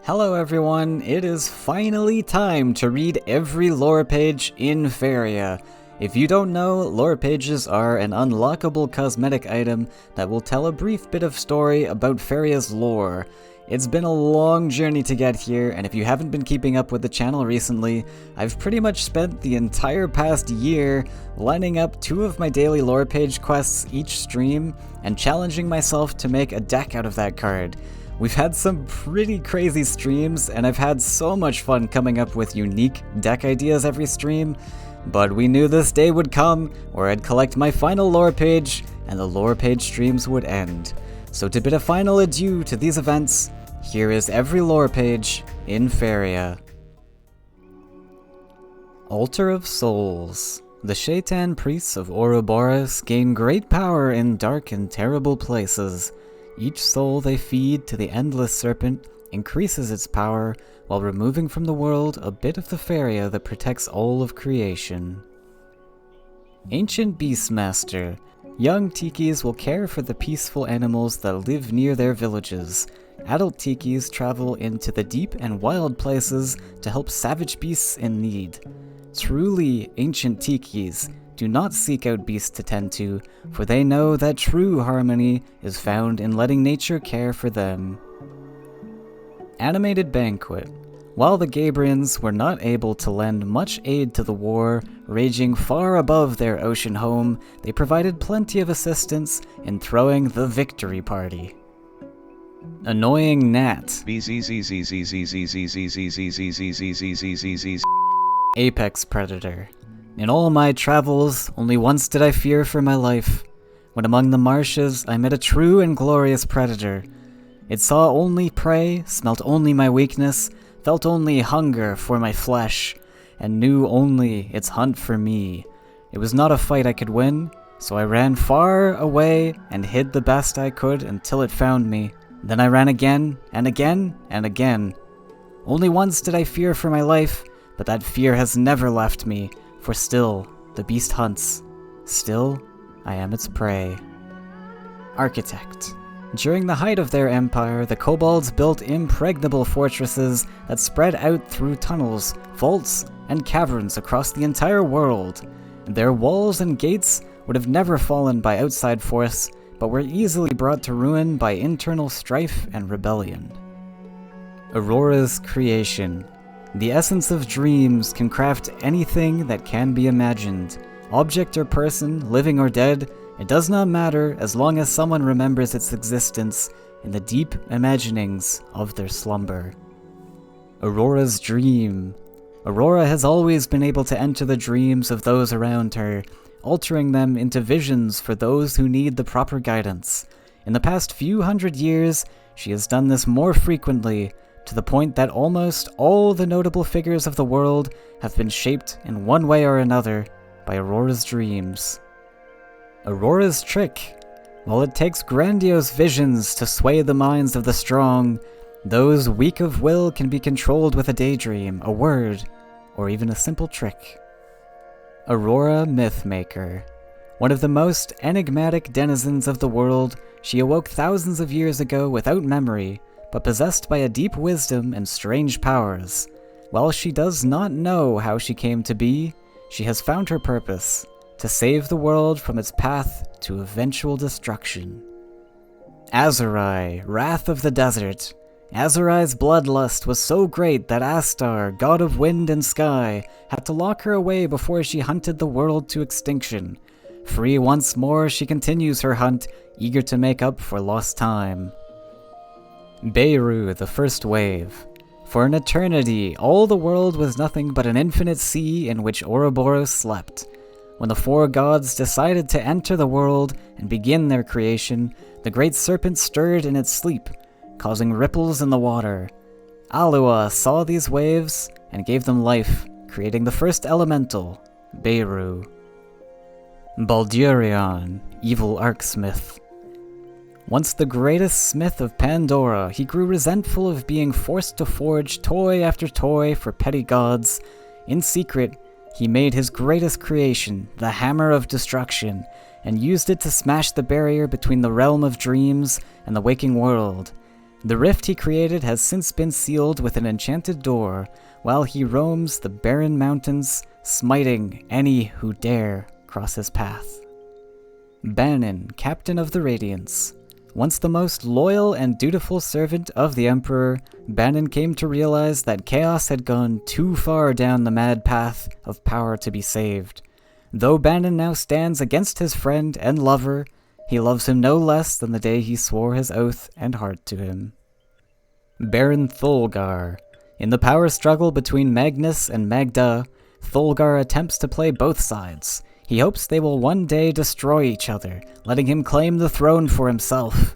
Hello everyone, it is finally time to read every lore page in Faeria. If you don't know, lore pages are an unlockable cosmetic item that will tell a brief bit of story about Faeria's lore. It's been a long journey to get here, and if you haven't been keeping up with the channel recently, I've pretty much spent the entire past year lining up 2 of my daily lore page quests each stream and challenging myself to make a deck out of that card. We've had some pretty crazy streams, and I've had so much fun coming up with unique deck ideas every stream, but we knew this day would come where I'd collect my final lore page, and the lore page streams would end. So to bid a final adieu to these events, here is every lore page in Faeria. Altar of Souls. The Shaitan priests of Ouroboros gain great power in dark and terrible places. Each soul they feed to the endless serpent increases its power while removing from the world a bit of the Faeria that protects all of creation. Ancient Beastmaster. Young tikis will care for the peaceful animals that live near their villages. Adult tikis travel into the deep and wild places to help savage beasts in need. Truly ancient tikis do not seek out beasts to tend to, for they know that true harmony is found in letting nature care for them. Animated Banquet. While the Gabrians were not able to lend much aid to the war raging far above their ocean home, they provided plenty of assistance in throwing the victory party. Annoying Gnat. Apex Predator. In all my travels, only once did I fear for my life. When among the marshes, I met a true and glorious predator. It saw only prey, smelt only my weakness, felt only hunger for my flesh, and knew only its hunt for me. It was not a fight I could win, so I ran far away and hid the best I could until it found me. Then I ran again, and again, and again. Only once did I fear for my life, but that fear has never left me. For still, the beast hunts. Still, I am its prey. Architect. During the height of their empire, the kobolds built impregnable fortresses that spread out through tunnels, vaults, and caverns across the entire world. Their walls and gates would have never fallen by outside force, but were easily brought to ruin by internal strife and rebellion. Aurora's creation. The essence of dreams can craft anything that can be imagined. Object or person, living or dead, it does not matter as long as someone remembers its existence in the deep imaginings of their slumber. Aurora's dream. Aurora has always been able to enter the dreams of those around her, altering them into visions for those who need the proper guidance. In the past few hundred years, she has done this more frequently, to the point that almost all the notable figures of the world have been shaped in one way or another by Aurora's dreams. Aurora's trick. While it takes grandiose visions to sway the minds of the strong, those weak of will can be controlled with a daydream, a word, or even a simple trick. Aurora Mythmaker. One of the most enigmatic denizens of the world, she awoke thousands of years ago without memory, but possessed by a deep wisdom and strange powers. While she does not know how she came to be, she has found her purpose, to save the world from its path to eventual destruction. Azurai, Wrath of the Desert. Azurai's bloodlust was so great that Astar, god of wind and sky, had to lock her away before she hunted the world to extinction. Free once more, she continues her hunt, eager to make up for lost time. Beiru, the First Wave. For an eternity, all the world was nothing but an infinite sea in which Ouroboros slept. When the 4 gods decided to enter the world and begin their creation, the great serpent stirred in its sleep, causing ripples in the water. Alua saw these waves and gave them life, creating the first elemental, Beiru. Baldurion, Evil Arcsmith. Once the greatest smith of Pandora, he grew resentful of being forced to forge toy after toy for petty gods. In secret, he made his greatest creation, the Hammer of Destruction, and used it to smash the barrier between the realm of dreams and the waking world. The rift he created has since been sealed with an enchanted door, while he roams the barren mountains, smiting any who dare cross his path. Banon, Captain of the Radiance. Once the most loyal and dutiful servant of the Emperor, Banon came to realize that chaos had gone too far down the mad path of power to be saved. Though Banon now stands against his friend and lover, he loves him no less than the day he swore his oath and heart to him. Baron Thulgar. In the power struggle between Magnus and Magda, Thulgar attempts to play both sides. He hopes they will one day destroy each other, letting him claim the throne for himself.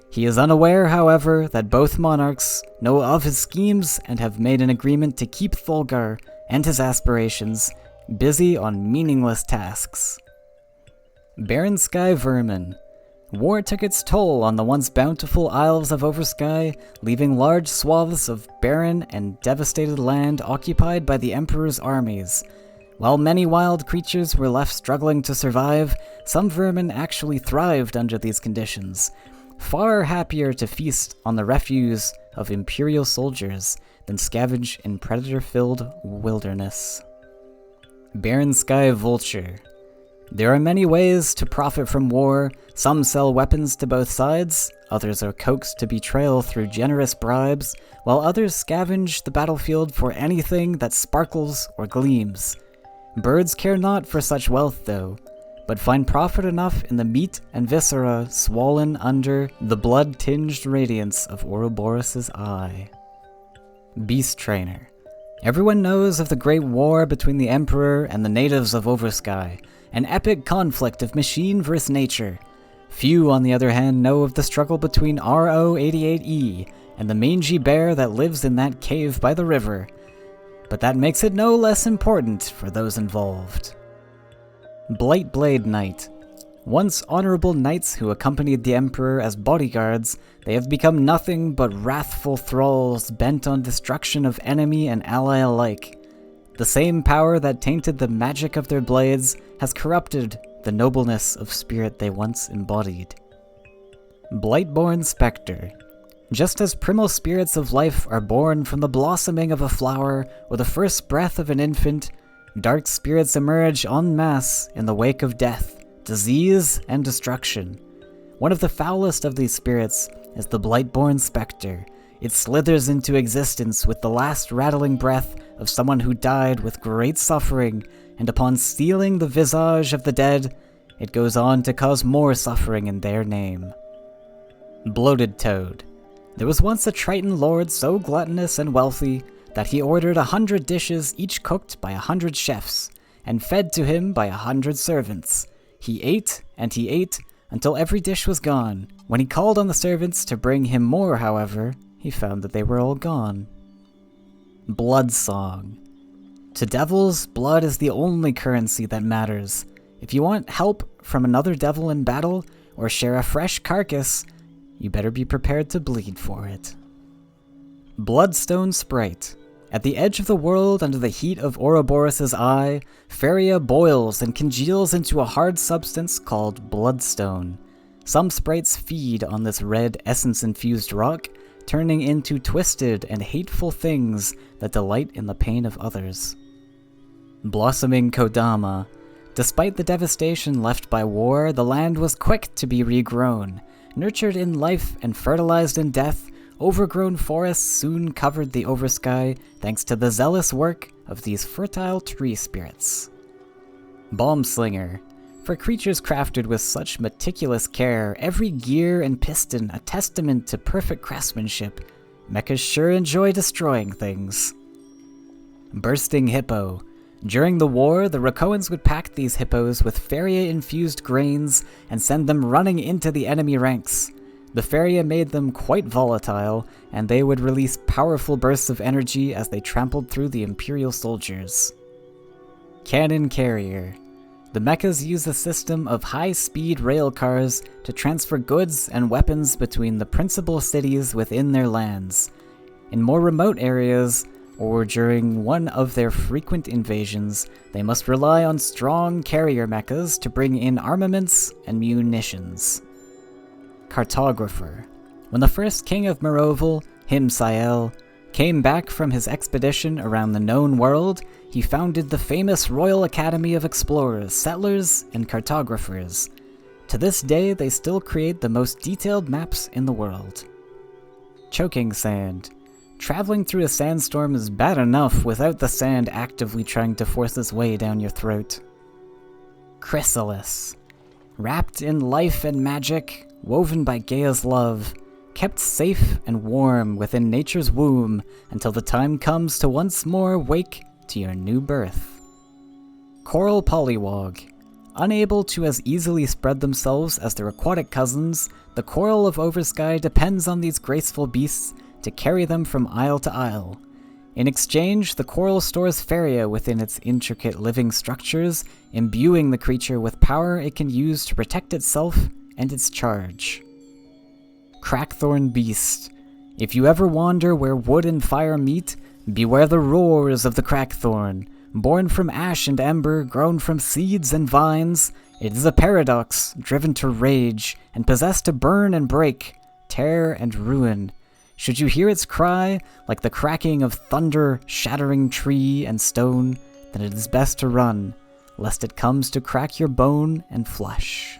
He is unaware, however, that both monarchs know of his schemes and have made an agreement to keep Thulgar and his aspirations busy on meaningless tasks. Baron Sky Vermin. War took its toll on the once bountiful Isles of Oversky, leaving large swaths of barren and devastated land occupied by the Emperor's armies. While many wild creatures were left struggling to survive, some vermin actually thrived under these conditions, far happier to feast on the refuse of Imperial soldiers than scavenge in predator-filled wilderness. Baron Sky Vulture. There are many ways to profit from war. Some sell weapons to both sides, others are coaxed to betrayal through generous bribes, while others scavenge the battlefield for anything that sparkles or gleams. Birds care not for such wealth, though, but find profit enough in the meat and viscera swollen under the blood-tinged radiance of Ouroboros' eye. Beast Trainer. Everyone knows of the Great War between the Emperor and the natives of Oversky, an epic conflict of machine versus nature. Few, on the other hand, know of the struggle between RO-88E and the mangy bear that lives in that cave by the river. But that makes it no less important for those involved. Blightblade Knight. Once honorable knights who accompanied the Emperor as bodyguards, they have become nothing but wrathful thralls bent on destruction of enemy and ally alike. The same power that tainted the magic of their blades has corrupted the nobleness of spirit they once embodied. Blightborne Spectre. Just as primal spirits of life are born from the blossoming of a flower or the first breath of an infant, dark spirits emerge en masse in the wake of death, disease, and destruction. One of the foulest of these spirits is the Blightborne Spectre. It slithers into existence with the last rattling breath of someone who died with great suffering, and upon stealing the visage of the dead, it goes on to cause more suffering in their name. Bloated Toad. There was once a Triton lord so gluttonous and wealthy that he ordered 100 dishes each cooked by 100 chefs, and fed to him by 100 servants. He ate, and he ate, until every dish was gone. When he called on the servants to bring him more, however, he found that they were all gone. Blood Song. To devils, blood is the only currency that matters. If you want help from another devil in battle, or share a fresh carcass, you better be prepared to bleed for it. Bloodstone Sprite. At the edge of the world, under the heat of Ouroboros' eye, Faeria boils and congeals into a hard substance called bloodstone. Some sprites feed on this red essence-infused rock, turning into twisted and hateful things that delight in the pain of others. Blossoming Kodama. Despite the devastation left by war, the land was quick to be regrown. Nurtured in life and fertilized in death, overgrown forests soon covered the Oversky thanks to the zealous work of these fertile tree spirits. Bomb Slinger. For creatures crafted with such meticulous care, every gear and piston a testament to perfect craftsmanship, mechas sure enjoy destroying things. Bursting Hippo. During the war, the Rakoans would pack these hippos with Faeria-infused grains and send them running into the enemy ranks. The Faeria made them quite volatile, and they would release powerful bursts of energy as they trampled through the Imperial soldiers. Cannon Carrier. The mechas use a system of high-speed rail cars to transfer goods and weapons between the principal cities within their lands. In more remote areas, or during one of their frequent invasions, they must rely on strong carrier mechas to bring in armaments and munitions. Cartographer. When the first king of Meroval, Himsael, came back from his expedition around the known world, he founded the famous Royal Academy of Explorers, Settlers, and Cartographers. To this day, they still create the most detailed maps in the world. Choking sand. Traveling through a sandstorm is bad enough without the sand actively trying to force its way down your throat. Chrysalis. Wrapped in life and magic, woven by Gaia's love, kept safe and warm within nature's womb until the time comes to once more wake to your new birth. Coral Pollywog. Unable to as easily spread themselves as their aquatic cousins, the coral of Oversky depends on these graceful beasts to carry them from isle to isle. In exchange, the coral stores Faeria within its intricate living structures, imbuing the creature with power it can use to protect itself and its charge. Crackthorn Beast. If you ever wander where wood and fire meet, beware the roars of the Crackthorn. Born from ash and ember, grown from seeds and vines, it is a paradox, driven to rage, and possessed to burn and break, tear and ruin. Should you hear its cry, like the cracking of thunder shattering tree and stone, then it is best to run, lest it comes to crack your bone and flesh.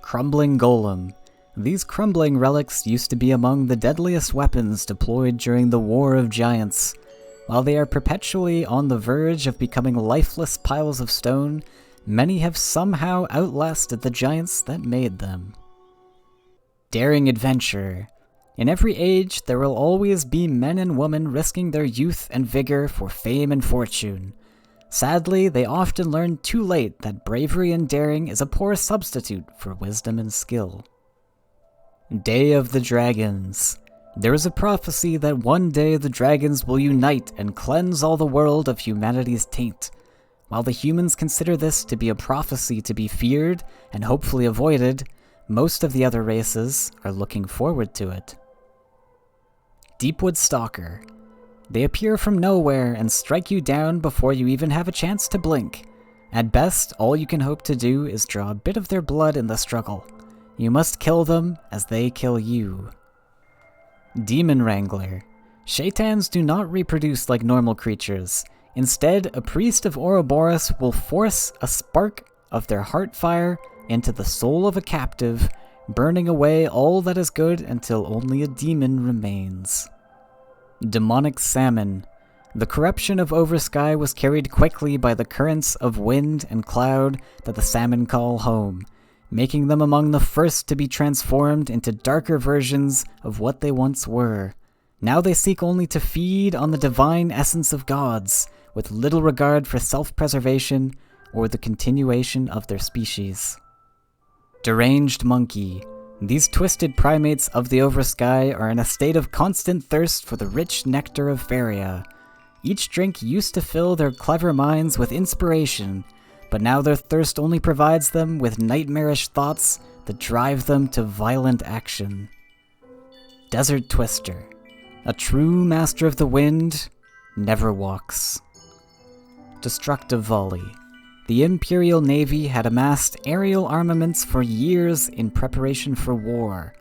Crumbling Golem. These crumbling relics used to be among the deadliest weapons deployed during the War of Giants. While they are perpetually on the verge of becoming lifeless piles of stone, many have somehow outlasted the giants that made them. Daring Adventure. In every age, there will always be men and women risking their youth and vigor for fame and fortune. Sadly, they often learn too late that bravery and daring is a poor substitute for wisdom and skill. Day of the Dragons. There is a prophecy that one day the dragons will unite and cleanse all the world of humanity's taint. While the humans consider this to be a prophecy to be feared and hopefully avoided, most of the other races are looking forward to it. Deepwood Stalker. They appear from nowhere and strike you down before you even have a chance to blink. At best, all you can hope to do is draw a bit of their blood in the struggle. You must kill them as they kill you. Demon Wrangler. Shaitans do not reproduce like normal creatures. Instead, a priest of Ouroboros will force a spark of their heart fire into the soul of a captive, burning away all that is good until only a demon remains. Demonic Salmon. The corruption of Oversky was carried quickly by the currents of wind and cloud that the salmon call home, making them among the first to be transformed into darker versions of what they once were. Now they seek only to feed on the divine essence of gods, with little regard for self-preservation or the continuation of their species. Deranged Monkey. These twisted primates of the Oversky are in a state of constant thirst for the rich nectar of Faeria. Each drink used to fill their clever minds with inspiration, but now their thirst only provides them with nightmarish thoughts that drive them to violent action. Desert Twister. A true master of the wind never walks. Destructive Volley. The Imperial Navy had amassed aerial armaments for years in preparation for war.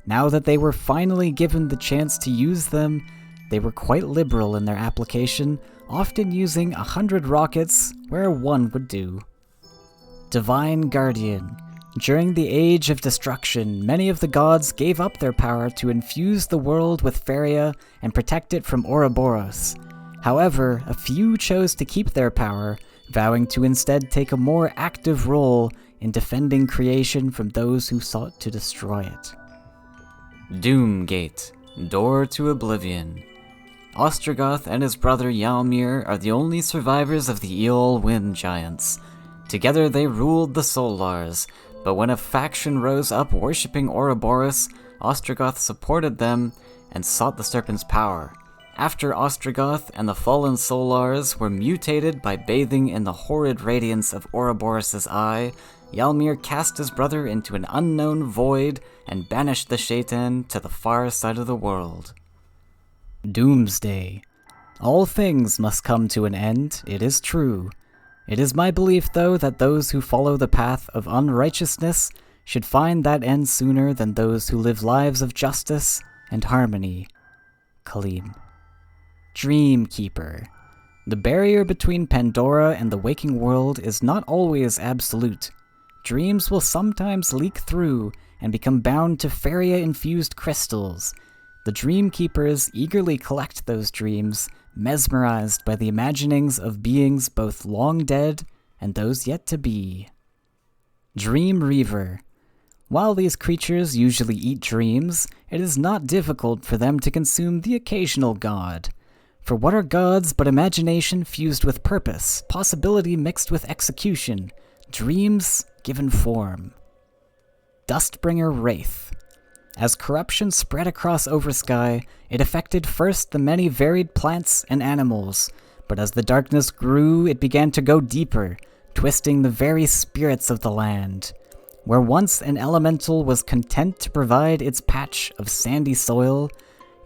Now that they were finally given the chance to use them, they were quite liberal in their application, often using 100 rockets where one would do. Divine Guardian. During the Age of Destruction, many of the gods gave up their power to infuse the world with Faeria and protect it from Ouroboros. However, a few chose to keep their power, vowing to instead take a more active role in defending creation from those who sought to destroy it. Doomgate. Door to Oblivion. Ostrogoth and his brother Ylmir are the only survivors of the Eol Wind Giants. Together they ruled the Solars, but when a faction rose up worshipping Ouroboros, Ostrogoth supported them and sought the Serpent's power. After Ostrogoth and the fallen Solars were mutated by bathing in the horrid radiance of Ouroboros' eye, Ylmir cast his brother into an unknown void and banished the Shaitan to the far side of the world. Doomsday. All things must come to an end, it is true. It is my belief, though, that those who follow the path of unrighteousness should find that end sooner than those who live lives of justice and harmony. Kaleem. Dreamkeeper. The barrier between Pandora and the waking world is not always absolute. Dreams will sometimes leak through and become bound to Faeria-infused crystals. The Dreamkeepers eagerly collect those dreams, mesmerized by the imaginings of beings both long dead and those yet to be. Dream Reaver. While these creatures usually eat dreams, it is not difficult for them to consume the occasional god. For what are gods but imagination fused with purpose, possibility mixed with execution, dreams given form? Dustbringer Wraith. As corruption spread across Oversky, it affected first the many varied plants and animals, but as the darkness grew, it began to go deeper, twisting the very spirits of the land. Where once an elemental was content to provide its patch of sandy soil,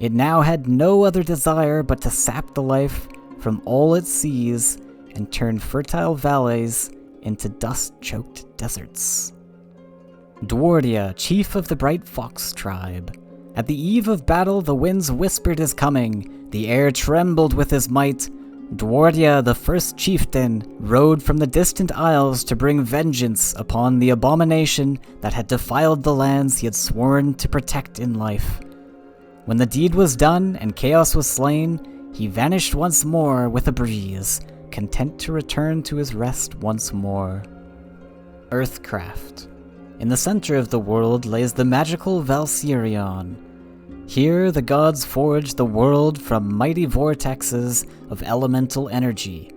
it now had no other desire but to sap the life from all it sees and turn fertile valleys into dust-choked deserts. Druidia, chief of the Bright Fox tribe. At the eve of battle, the winds whispered his coming, the air trembled with his might. Druidia, the first chieftain, rode from the distant isles to bring vengeance upon the abomination that had defiled the lands he had sworn to protect in life. When the deed was done and chaos was slain, he vanished once more with a breeze, content to return to his rest once more. Earthcraft. In the center of the world lays the magical Valserion. Here the gods forge the world from mighty vortexes of elemental energy.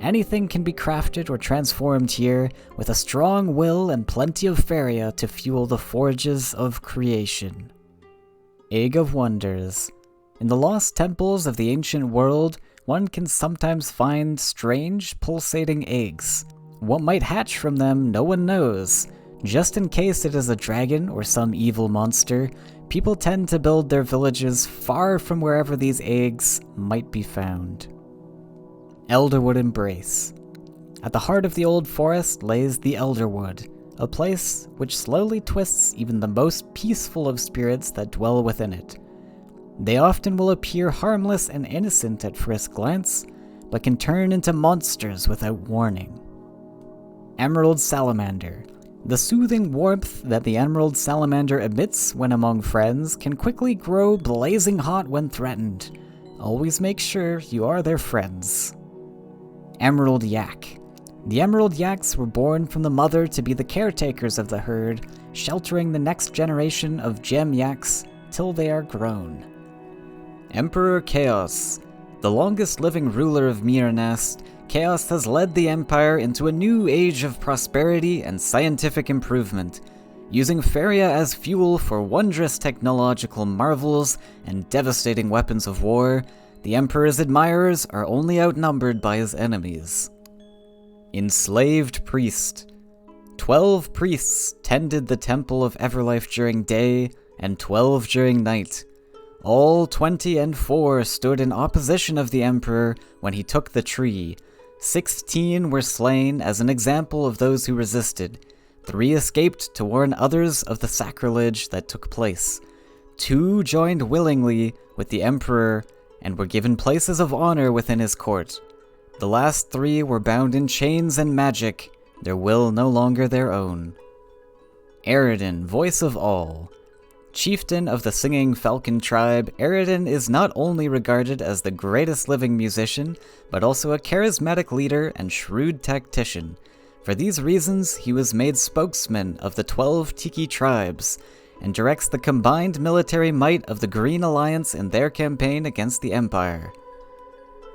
Anything can be crafted or transformed here with a strong will and plenty of Faeria to fuel the forges of creation. Egg of Wonders. In the lost temples of the ancient world, one can sometimes find strange, pulsating eggs. What might hatch from them, no one knows. Just in case it is a dragon or some evil monster, people tend to build their villages far from wherever these eggs might be found. Elderwood Embrace. At the heart of the old forest lays the Elderwood, a place which slowly twists even the most peaceful of spirits that dwell within it. They often will appear harmless and innocent at first glance, but can turn into monsters without warning. Emerald Salamander. The soothing warmth that the Emerald Salamander emits when among friends can quickly grow blazing hot when threatened. Always make sure you are their friends. Emerald Yak. The Emerald Yaks were born from the mother to be the caretakers of the herd, sheltering the next generation of gem Yaks till they are grown. Emperor Chaos. The longest living ruler of Miranest, Chaos has led the Empire into a new age of prosperity and scientific improvement, using Faeria as fuel for wondrous technological marvels and devastating weapons of war. The Emperor's admirers are only outnumbered by his enemies. Enslaved Priest. 12 priests tended the Temple of Everlife during day, and 12 during night. All 20 and 4 stood in opposition of the Emperor when he took the tree. 16 were slain as an example of those who resisted. 3 escaped to warn others of the sacrilege that took place. 2 joined willingly with the Emperor and were given places of honor within his court. The last 3 were bound in chains and magic, their will no longer their own. Eridan, Voice of All. Chieftain of the Singing Falcon tribe, Eridan is not only regarded as the greatest living musician, but also a charismatic leader and shrewd tactician. For these reasons, he was made spokesman of the 12 Tiki tribes, and directs the combined military might of the Green Alliance in their campaign against the Empire.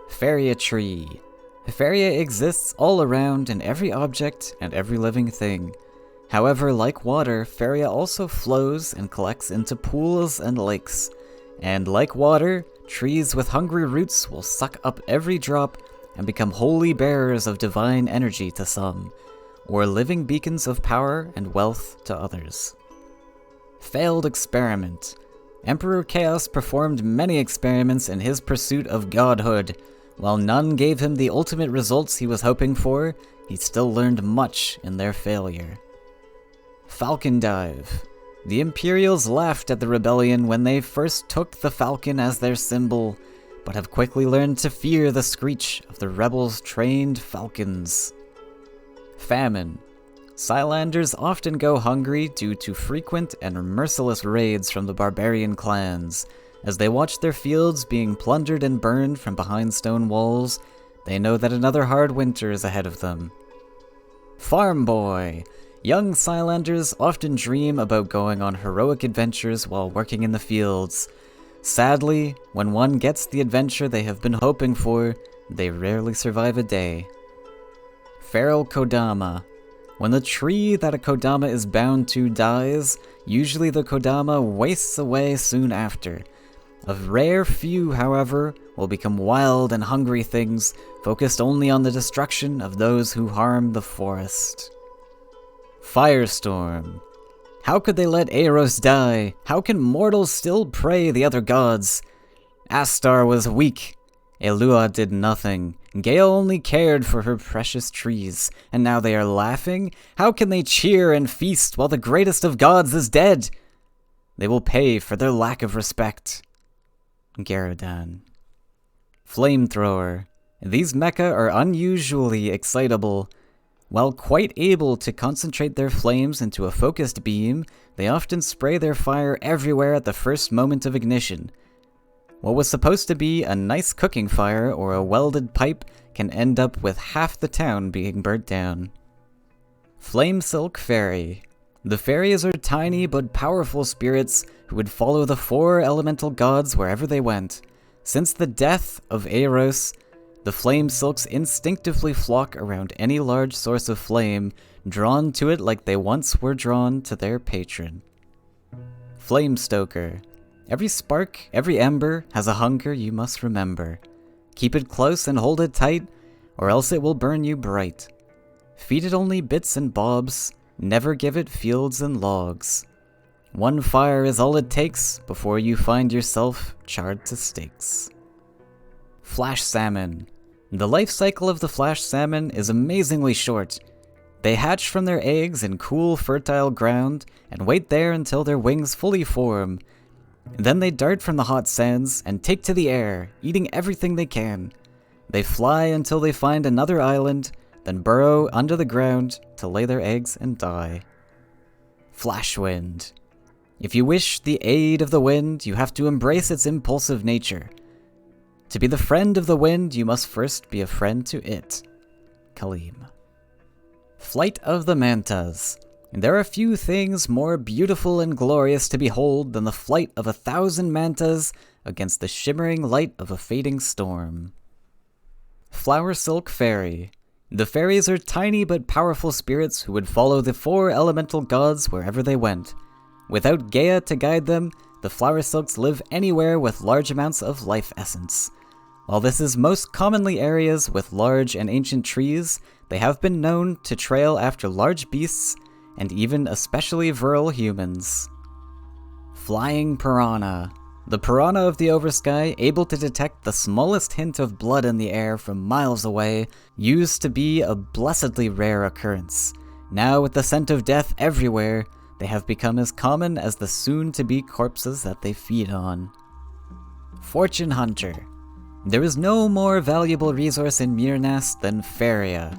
Faeria Tree. Faeria exists all around in every object and every living thing. However, like water, Faeria also flows and collects into pools and lakes. And like water, trees with hungry roots will suck up every drop and become holy bearers of divine energy to some, or living beacons of power and wealth to others. Failed Experiment. Emperor Chaos performed many experiments in his pursuit of godhood. While none gave him the ultimate results he was hoping for, he still learned much in their failure. Falcon Dive. The Imperials laughed at the rebellion when they first took the falcon as their symbol, but have quickly learned to fear the screech of the rebels' trained falcons. Famine. Skylanders often go hungry due to frequent and merciless raids from the barbarian clans. As they watch their fields being plundered and burned from behind stone walls, they know that another hard winter is ahead of them. Farm Boy. Young Skylanders often dream about going on heroic adventures while working in the fields. Sadly, when one gets the adventure they have been hoping for, they rarely survive a day. Feral Kodama. When the tree that a Kodama is bound to dies, usually the Kodama wastes away soon after. A rare few, however, will become wild and hungry things, focused only on the destruction of those who harm the forest. Firestorm. How could they let Eros die? How can mortals still pray the other gods? Astar was weak. Elua did nothing. Gale only cared for her precious trees, and now they are laughing? How can they cheer and feast while the greatest of gods is dead? They will pay for their lack of respect. Garadan. Flamethrower. These mecha are unusually excitable. While quite able to concentrate their flames into a focused beam, they often spray their fire everywhere at the first moment of ignition. What was supposed to be a nice cooking fire or a welded pipe can end up with half the town being burnt down. Flame Silk Fairy. The fairies are tiny but powerful spirits who would follow the 4 elemental gods wherever they went. Since the death of Eros, the flame silks instinctively flock around any large source of flame, drawn to it like they once were drawn to their patron. Flame Stoker. Every spark, every ember, has a hunger you must remember. Keep it close and hold it tight, or else it will burn you bright. Feed it only bits and bobs, never give it fields and logs. One fire is all it takes before you find yourself charred to stakes. Flash Salmon. The life cycle of the flash salmon is amazingly short. They hatch from their eggs in cool, fertile ground and wait there until their wings fully form. Then they dart from the hot sands and take to the air, eating everything they can. They fly until they find another island, then burrow under the ground to lay their eggs and die. Flashwind. If you wish the aid of the wind, you have to embrace its impulsive nature. To be the friend of the wind, you must first be a friend to it. Kaleem. Flight of the Mantas. There are few things more beautiful and glorious to behold than the flight of 1,000 mantas against the shimmering light of a fading storm. Flower Silk Fairy. The fairies are tiny but powerful spirits who would follow the 4 elemental gods wherever they went. Without Gaia to guide them, the flower silks live anywhere with large amounts of life essence. While this is most commonly areas with large and ancient trees, they have been known to trail after large beasts and even especially virile humans. Flying Piranha. The piranha of the oversky, able to detect the smallest hint of blood in the air from miles away, used to be a blessedly rare occurrence. Now, with the scent of death everywhere, they have become as common as the soon-to-be corpses that they feed on. Fortune Hunter. There is no more valuable resource in Mirnast than Faeria.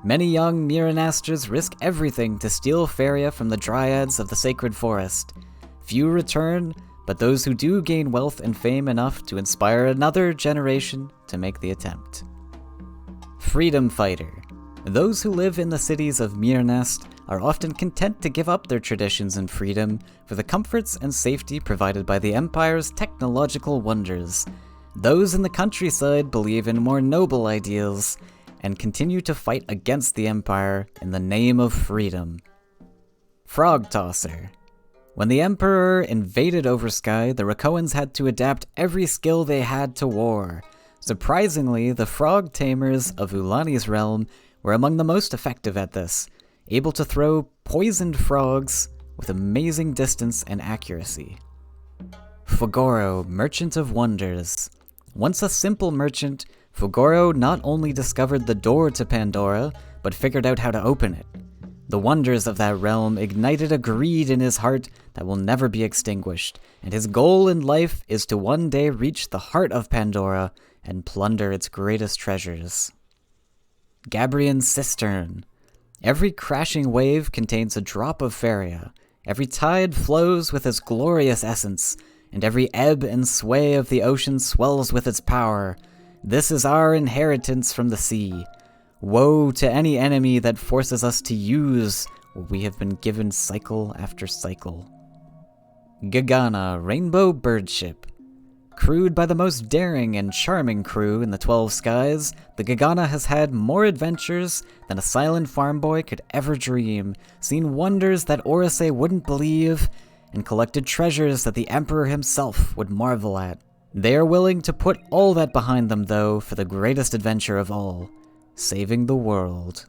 Many young Miranasters risk everything to steal Faeria from the dryads of the sacred forest. Few return, but those who do gain wealth and fame enough to inspire another generation to make the attempt. Freedom Fighter. Those who live in the cities of Mirnast are often content to give up their traditions and freedom for the comforts and safety provided by the Empire's technological wonders. Those in the countryside believe in more noble ideals and continue to fight against the Empire in the name of freedom. Frog Tosser. When the Emperor invaded Oversky, the Rakoans had to adapt every skill they had to war. Surprisingly, the frog tamers of Ulani's realm were among the most effective at this, able to throw poisoned frogs with amazing distance and accuracy. Fugoro, Merchant of Wonders. Once a simple merchant, Fugoro not only discovered the door to Pandora, but figured out how to open it. The wonders of that realm ignited a greed in his heart that will never be extinguished, and his goal in life is to one day reach the heart of Pandora and plunder its greatest treasures. Gabrian's Cistern. Every crashing wave contains a drop of Faeria. Every tide flows with its glorious essence, and every ebb and sway of the ocean swells with its power. This is our inheritance from the sea. Woe to any enemy that forces us to use what we have been given cycle after cycle. Gagana, Rainbow Birdship. Crewed by the most daring and charming crew in the 12 skies, the Gagana has had more adventures than a silent farm boy could ever dream, seen wonders that Orisay wouldn't believe, and collected treasures that the Emperor himself would marvel at. They are willing to put all that behind them, though, for the greatest adventure of all, saving the world.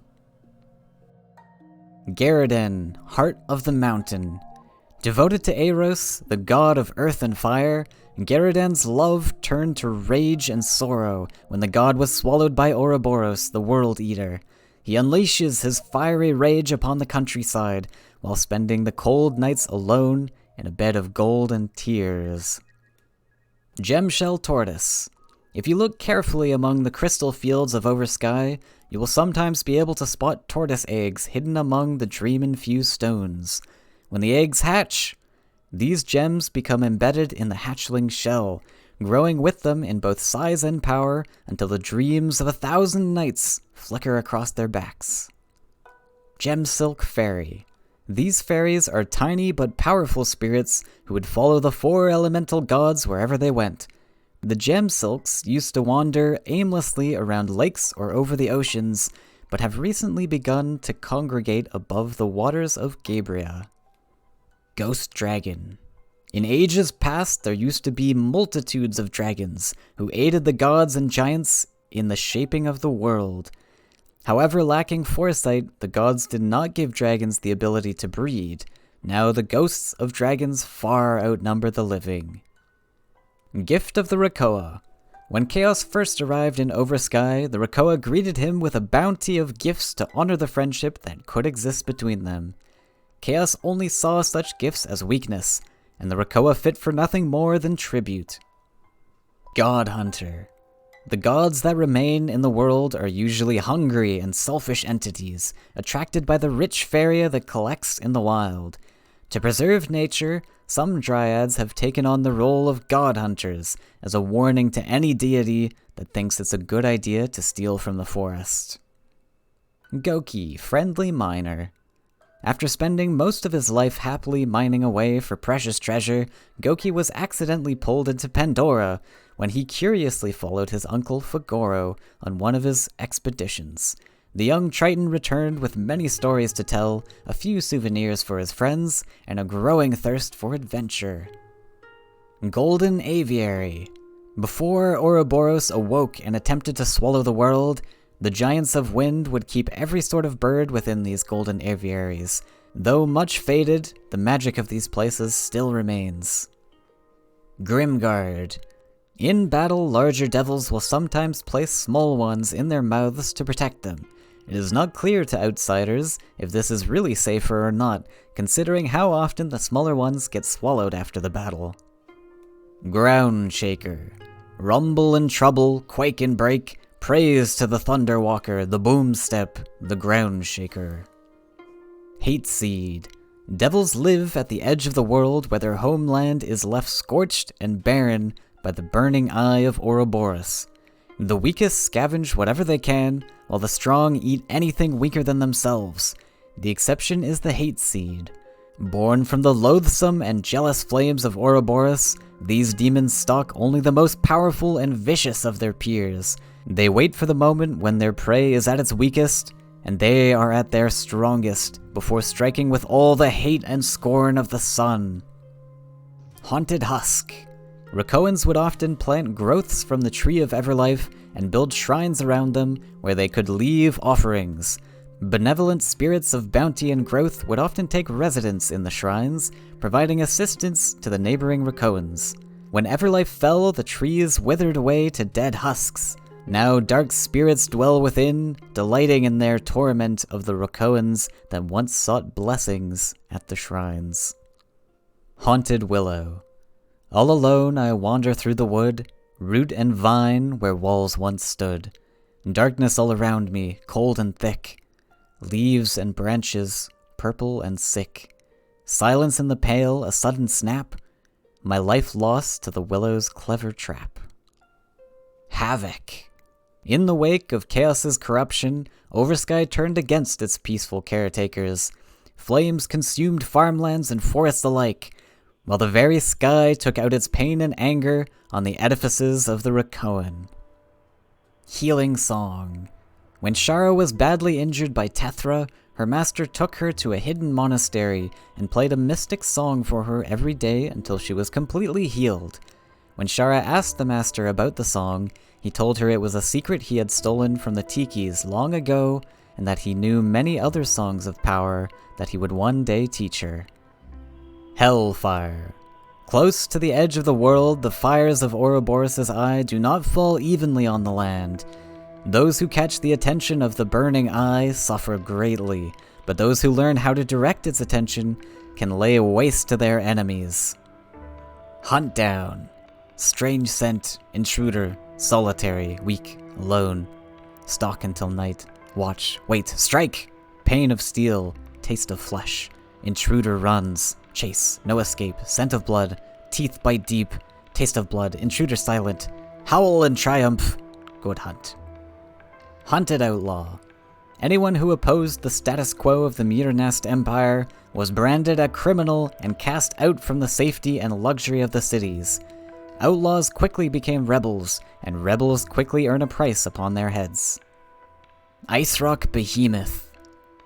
Garridan, Heart of the Mountain. Devoted to Eros, the god of earth and fire, Garridan's love turned to rage and sorrow when the god was swallowed by Ouroboros, the World Eater. He unleashes his fiery rage upon the countryside, while spending the cold nights alone in a bed of gold and tears. Gemshell Tortoise. If you look carefully among the crystal fields of Oversky, you will sometimes be able to spot tortoise eggs hidden among the dream-infused stones. When the eggs hatch, these gems become embedded in the hatchling shell, growing with them in both size and power until the dreams of 1,000 nights flicker across their backs. Gemsilk Fairy. These fairies are tiny but powerful spirits who would follow the 4 elemental gods wherever they went. The Gemsilks used to wander aimlessly around lakes or over the oceans, but have recently begun to congregate above the waters of Gabria. Ghost Dragon. In ages past, there used to be multitudes of dragons who aided the gods and giants in the shaping of the world. However, lacking foresight, the gods did not give dragons the ability to breed. Now the ghosts of dragons far outnumber the living. Gift of the Rakoa. When Chaos first arrived in Oversky, the Rakoa greeted him with a bounty of gifts to honor the friendship that could exist between them. Chaos only saw such gifts as weakness, and the Rakoa fit for nothing more than tribute. God Hunter. The gods that remain in the world are usually hungry and selfish entities, attracted by the rich Faeria that collects in the wild. To preserve nature, some dryads have taken on the role of god hunters, as a warning to any deity that thinks it's a good idea to steal from the forest. Goki, Friendly Miner. After spending most of his life happily mining away for precious treasure, Goki was accidentally pulled into Pandora when he curiously followed his uncle Fagoro on one of his expeditions. The young Triton returned with many stories to tell, a few souvenirs for his friends, and a growing thirst for adventure. Golden Aviary. Before Ouroboros awoke and attempted to swallow the world, the Giants of Wind would keep every sort of bird within these golden aviaries. Though much faded, the magic of these places still remains. Grimguard. In battle, larger devils will sometimes place small ones in their mouths to protect them. It is not clear to outsiders if this is really safer or not, considering how often the smaller ones get swallowed after the battle. Ground Shaker. Rumble and trouble, quake and break, praise to the Thunder Walker, the Boomstep, the Ground Shaker. Hate Seed. Devils live at the edge of the world where their homeland is left scorched and barren by the burning eye of Ouroboros. The weakest scavenge whatever they can, while the strong eat anything weaker than themselves. The exception is the Hate Seed. Born from the loathsome and jealous flames of Ouroboros, these demons stalk only the most powerful and vicious of their peers. They wait for the moment when their prey is at its weakest, and they are at their strongest, before striking with all the hate and scorn of the sun. Haunted Husk. Rakoans would often plant growths from the Tree of Everlife and build shrines around them where they could leave offerings. Benevolent spirits of bounty and growth would often take residence in the shrines, providing assistance to the neighboring Rakoans. When Everlife fell, the trees withered away to dead husks. Now dark spirits dwell within, delighting in their torment of the Rakoans that once sought blessings at the shrines. Haunted Willow. All alone I wander through the wood, root and vine where walls once stood. Darkness all around me, cold and thick. Leaves and branches, purple and sick. Silence in the pale, a sudden snap. My life lost to the willow's clever trap. Havoc. In the wake of Chaos's corruption, Oversky turned against its peaceful caretakers. Flames consumed farmlands and forests alike, while the very sky took out its pain and anger on the edifices of the Rakoan. Healing Song. When Shara was badly injured by Tethra, her master took her to a hidden monastery and played a mystic song for her every day until she was completely healed. When Shara asked the master about the song, he told her it was a secret he had stolen from the Tikis long ago, and that he knew many other songs of power that he would one day teach her. Hellfire. Close to the edge of the world, the fires of Ouroboros' eye do not fall evenly on the land. Those who catch the attention of the burning eye suffer greatly, but those who learn how to direct its attention can lay waste to their enemies. Hunt down. Strange scent, intruder, solitary, weak, alone. Stalk until night. Watch, wait, strike! Pain of steel, taste of flesh. Intruder runs. Chase, no escape, scent of blood. Teeth bite deep, taste of blood. Intruder silent. Howl in triumph. Good hunt. Hunted outlaw. Anyone who opposed the status quo of the Mirnast Empire was branded a criminal and cast out from the safety and luxury of the cities. Outlaws quickly became rebels, and rebels quickly earn a price upon their heads. Ice Rock Behemoth.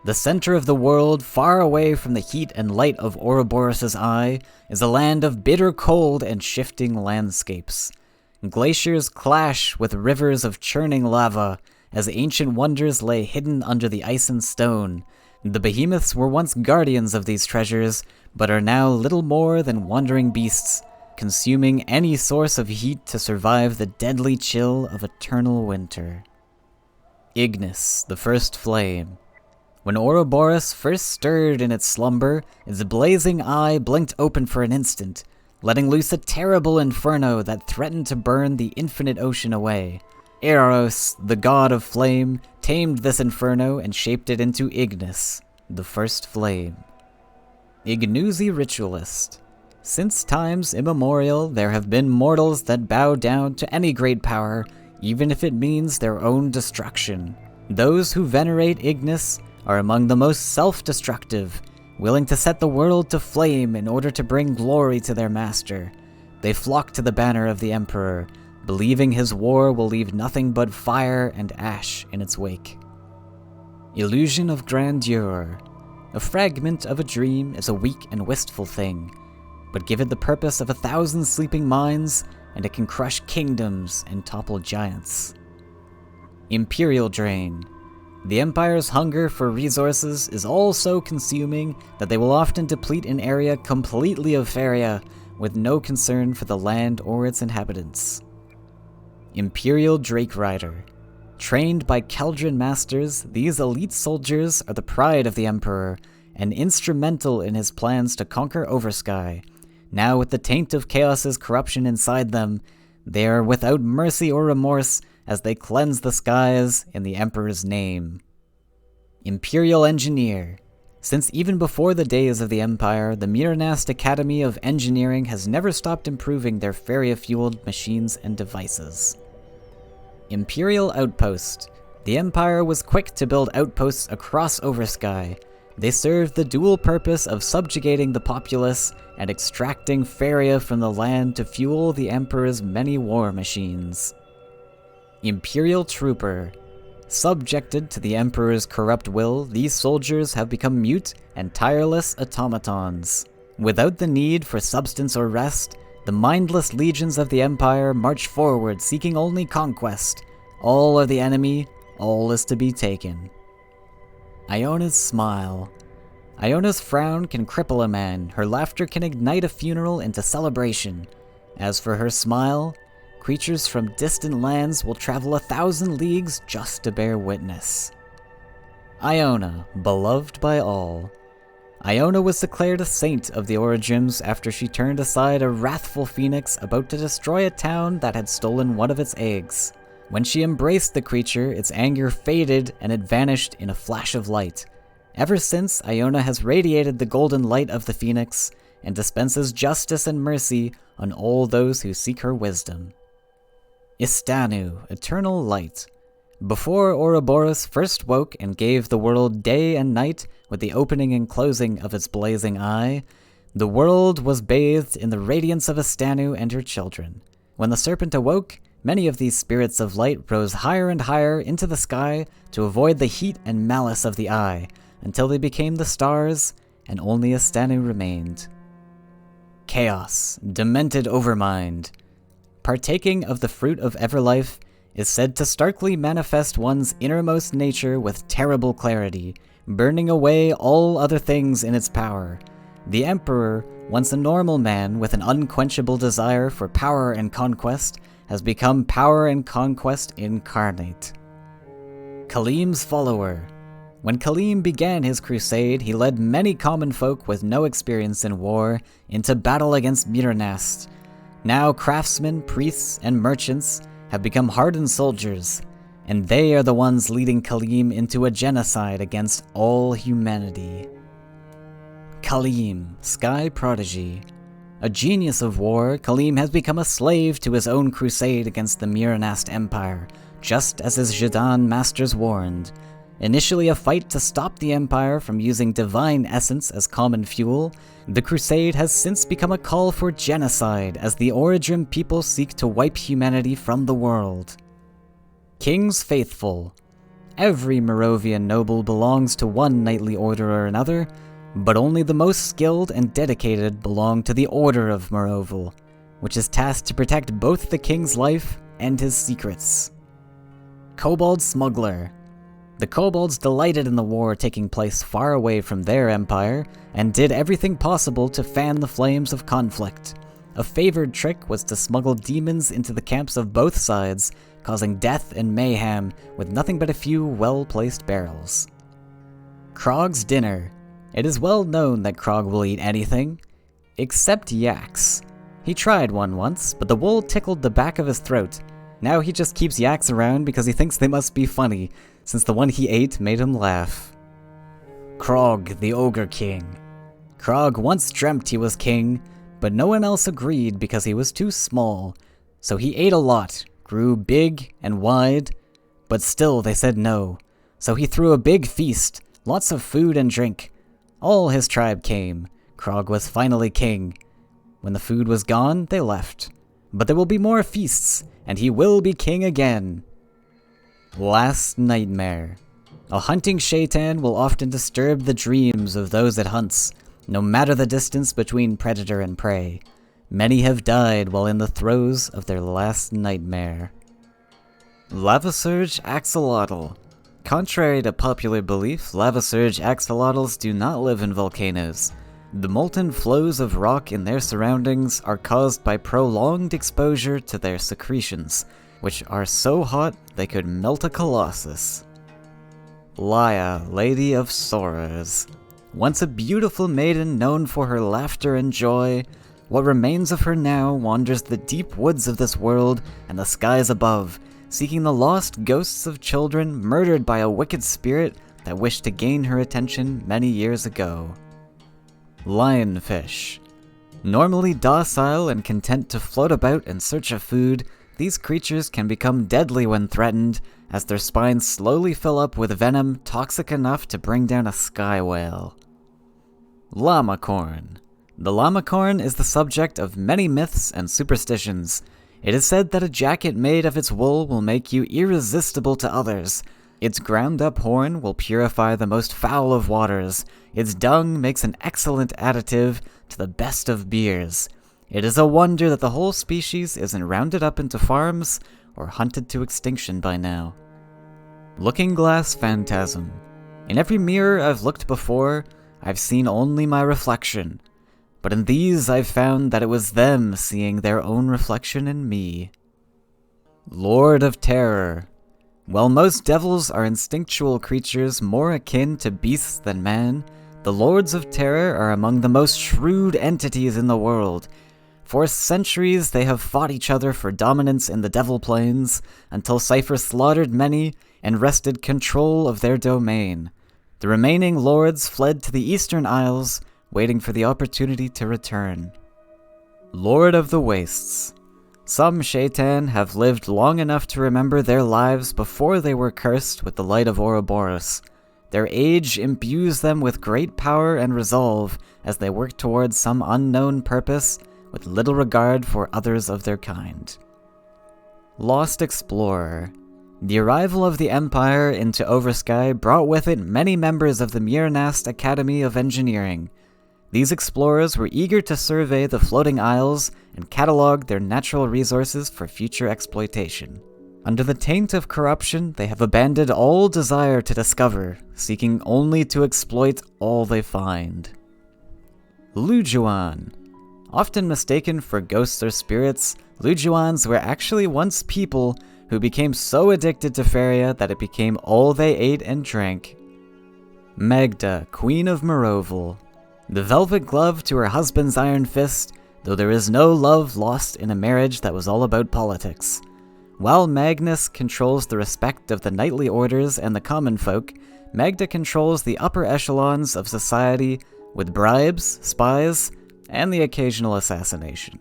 The center of the world, far away from the heat and light of Ouroboros' eye, is a land of bitter cold and shifting landscapes. Glaciers clash with rivers of churning lava, as ancient wonders lay hidden under the ice and stone. The behemoths were once guardians of these treasures, but are now little more than wandering beasts, consuming any source of heat to survive the deadly chill of eternal winter. Ignis, the first flame. When Ouroboros first stirred in its slumber, its blazing eye blinked open for an instant, letting loose a terrible inferno that threatened to burn the infinite ocean away. Eros, the god of flame, tamed this inferno and shaped it into Ignis, the first flame. Ignoozy Ritualist. Since times immemorial, there have been mortals that bow down to any great power, even if it means their own destruction. Those who venerate Ignis are among the most self-destructive, willing to set the world to flame in order to bring glory to their master. They flock to the banner of the Emperor, believing his war will leave nothing but fire and ash in its wake. Illusion of Grandeur. A fragment of a dream is a weak and wistful thing, but give it the purpose of 1,000 sleeping minds, and it can crush kingdoms and topple giants. Imperial Drain. The Empire's hunger for resources is all so consuming that they will often deplete an area completely of Faeria, with no concern for the land or its inhabitants. Imperial Drake Rider. Trained by Keldrin masters, these elite soldiers are the pride of the Emperor, and instrumental in his plans to conquer Oversky. Now with the taint of Chaos's corruption inside them, they are without mercy or remorse as they cleanse the skies in the Emperor's name. Imperial Engineer. Since even before the days of the Empire, the Mirnast Academy of Engineering has never stopped improving their Faeria-fueled machines and devices. Imperial Outpost. The Empire was quick to build outposts across Oversky. They served the dual purpose of subjugating the populace and extracting Faeria from the land to fuel the Emperor's many war machines. Imperial Trooper. Subjected to the Emperor's corrupt will, these soldiers have become mute and tireless automatons. Without the need for substance or rest, the mindless legions of the Empire march forward seeking only conquest. All are the enemy, all is to be taken. Iona's Smile. Iona's frown can cripple a man, her laughter can ignite a funeral into celebration. As for her smile, creatures from distant lands will travel 1,000 leagues just to bear witness. Iona, beloved by all. Iona was declared a saint of the Origins after she turned aside a wrathful phoenix about to destroy a town that had stolen one of its eggs. When she embraced the creature, its anger faded and it vanished in a flash of light. Ever since, Iona has radiated the golden light of the phoenix and dispenses justice and mercy on all those who seek her wisdom. Istanu, eternal light. Before Ouroboros first woke and gave the world day and night with the opening and closing of its blazing eye, the world was bathed in the radiance of Istanu and her children. When the serpent awoke, many of these spirits of light rose higher and higher into the sky to avoid the heat and malice of the eye, until they became the stars, and only Istanu remained. Chaos, demented overmind. Partaking of the fruit of everlife is said to starkly manifest one's innermost nature with terrible clarity, burning away all other things in its power. The Emperor, once a normal man with an unquenchable desire for power and conquest, has become power and conquest incarnate. Khalim's follower. When Khalim began his crusade, he led many common folk with no experience in war into battle against Miranast. Now craftsmen, priests, and merchants have become hardened soldiers, and they are the ones leading Khalim into a genocide against all humanity. Khalim, Sky Prodigy. A genius of war, Khalim has become a slave to his own crusade against the Miranast Empire, just as his Jadan masters warned. Initially a fight to stop the Empire from using divine essence as common fuel, the crusade has since become a call for genocide as the Origin people seek to wipe humanity from the world. King's Faithful. Every Merovian noble belongs to one knightly order or another, but only the most skilled and dedicated belong to the Order of Meroval, which is tasked to protect both the king's life and his secrets. Kobold Smuggler. The kobolds delighted in the war taking place far away from their empire, and did everything possible to fan the flames of conflict. A favored trick was to smuggle demons into the camps of both sides, causing death and mayhem with nothing but a few well-placed barrels. Krog's Dinner. It is well known that Krog will eat anything, except yaks. He tried one once, but the wool tickled the back of his throat. Now he just keeps yaks around because he thinks they must be funny, since the one he ate made him laugh. Krog, the Ogre King. Krog once dreamt he was king, but no one else agreed because he was too small. So he ate a lot, grew big and wide, but still they said no. So he threw a big feast, lots of food and drink. All his tribe came. Krog was finally king. When the food was gone, they left. But there will be more feasts, and he will be king again. Last Nightmare. A hunting shaitan will often disturb the dreams of those it hunts, no matter the distance between predator and prey. Many have died while in the throes of their last nightmare. Lava Surge Axolotl. Contrary to popular belief, Lava Surge axolotls do not live in volcanoes. The molten flows of rock in their surroundings are caused by prolonged exposure to their secretions, which are so hot they could melt a colossus. Laya, Lady of Sorrows. Once a beautiful maiden known for her laughter and joy, what remains of her now wanders the deep woods of this world and the skies above, seeking the lost ghosts of children murdered by a wicked spirit that wished to gain her attention many years ago. Lionfish. Normally docile and content to float about in search of food, these creatures can become deadly when threatened, as their spines slowly fill up with venom toxic enough to bring down a sky whale. Llamacorn. The llamacorn is the subject of many myths and superstitions. It is said that a jacket made of its wool will make you irresistible to others. Its ground-up horn will purify the most foul of waters. Its dung makes an excellent additive to the best of beers. It is a wonder that the whole species isn't rounded up into farms or hunted to extinction by now. Looking Glass Phantasm. In every mirror I've looked before, I've seen only my reflection. But in these I've found that it was them seeing their own reflection in me. Lord of Terror. While most devils are instinctual creatures more akin to beasts than man, the Lords of Terror are among the most shrewd entities in the world. For centuries they have fought each other for dominance in the Devil Plains, until Cypher slaughtered many and wrested control of their domain. The remaining lords fled to the Eastern Isles, waiting for the opportunity to return. Lord of the Wastes. Some Shaitan have lived long enough to remember their lives before they were cursed with the light of Ouroboros. Their age imbues them with great power and resolve as they work towards some unknown purpose with little regard for others of their kind. Lost Explorer. The arrival of the Empire into Oversky brought with it many members of the Mirnast Academy of Engineering. These explorers were eager to survey the floating isles and catalog their natural resources for future exploitation. Under the taint of corruption, they have abandoned all desire to discover, seeking only to exploit all they find. Lujuan. Often mistaken for ghosts or spirits, Lujuans were actually once people who became so addicted to Faeria that it became all they ate and drank. Magda, Queen of Meroval. The velvet glove to her husband's iron fist, though there is no love lost in a marriage that was all about politics. While Magnus controls the respect of the knightly orders and the common folk, Magda controls the upper echelons of society with bribes, spies, and the occasional assassination.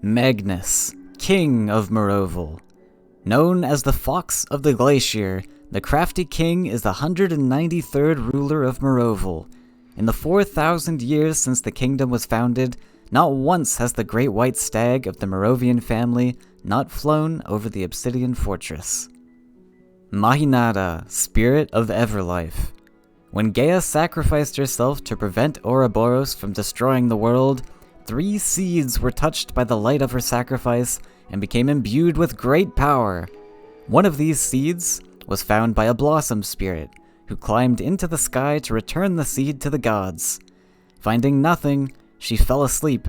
Magnus, King of Meroval. Known as the Fox of the Glacier, the crafty king is the 193rd ruler of Meroval. In the 4,000 years since the kingdom was founded, not once has the great white stag of the Merovian family not flown over the obsidian fortress. Mahinada, Spirit of Everlife. When Gaia sacrificed herself to prevent Ouroboros from destroying the world, 3 seeds were touched by the light of her sacrifice and became imbued with great power. One of these seeds was found by a blossom spirit, who climbed into the sky to return the seed to the gods. Finding nothing, she fell asleep.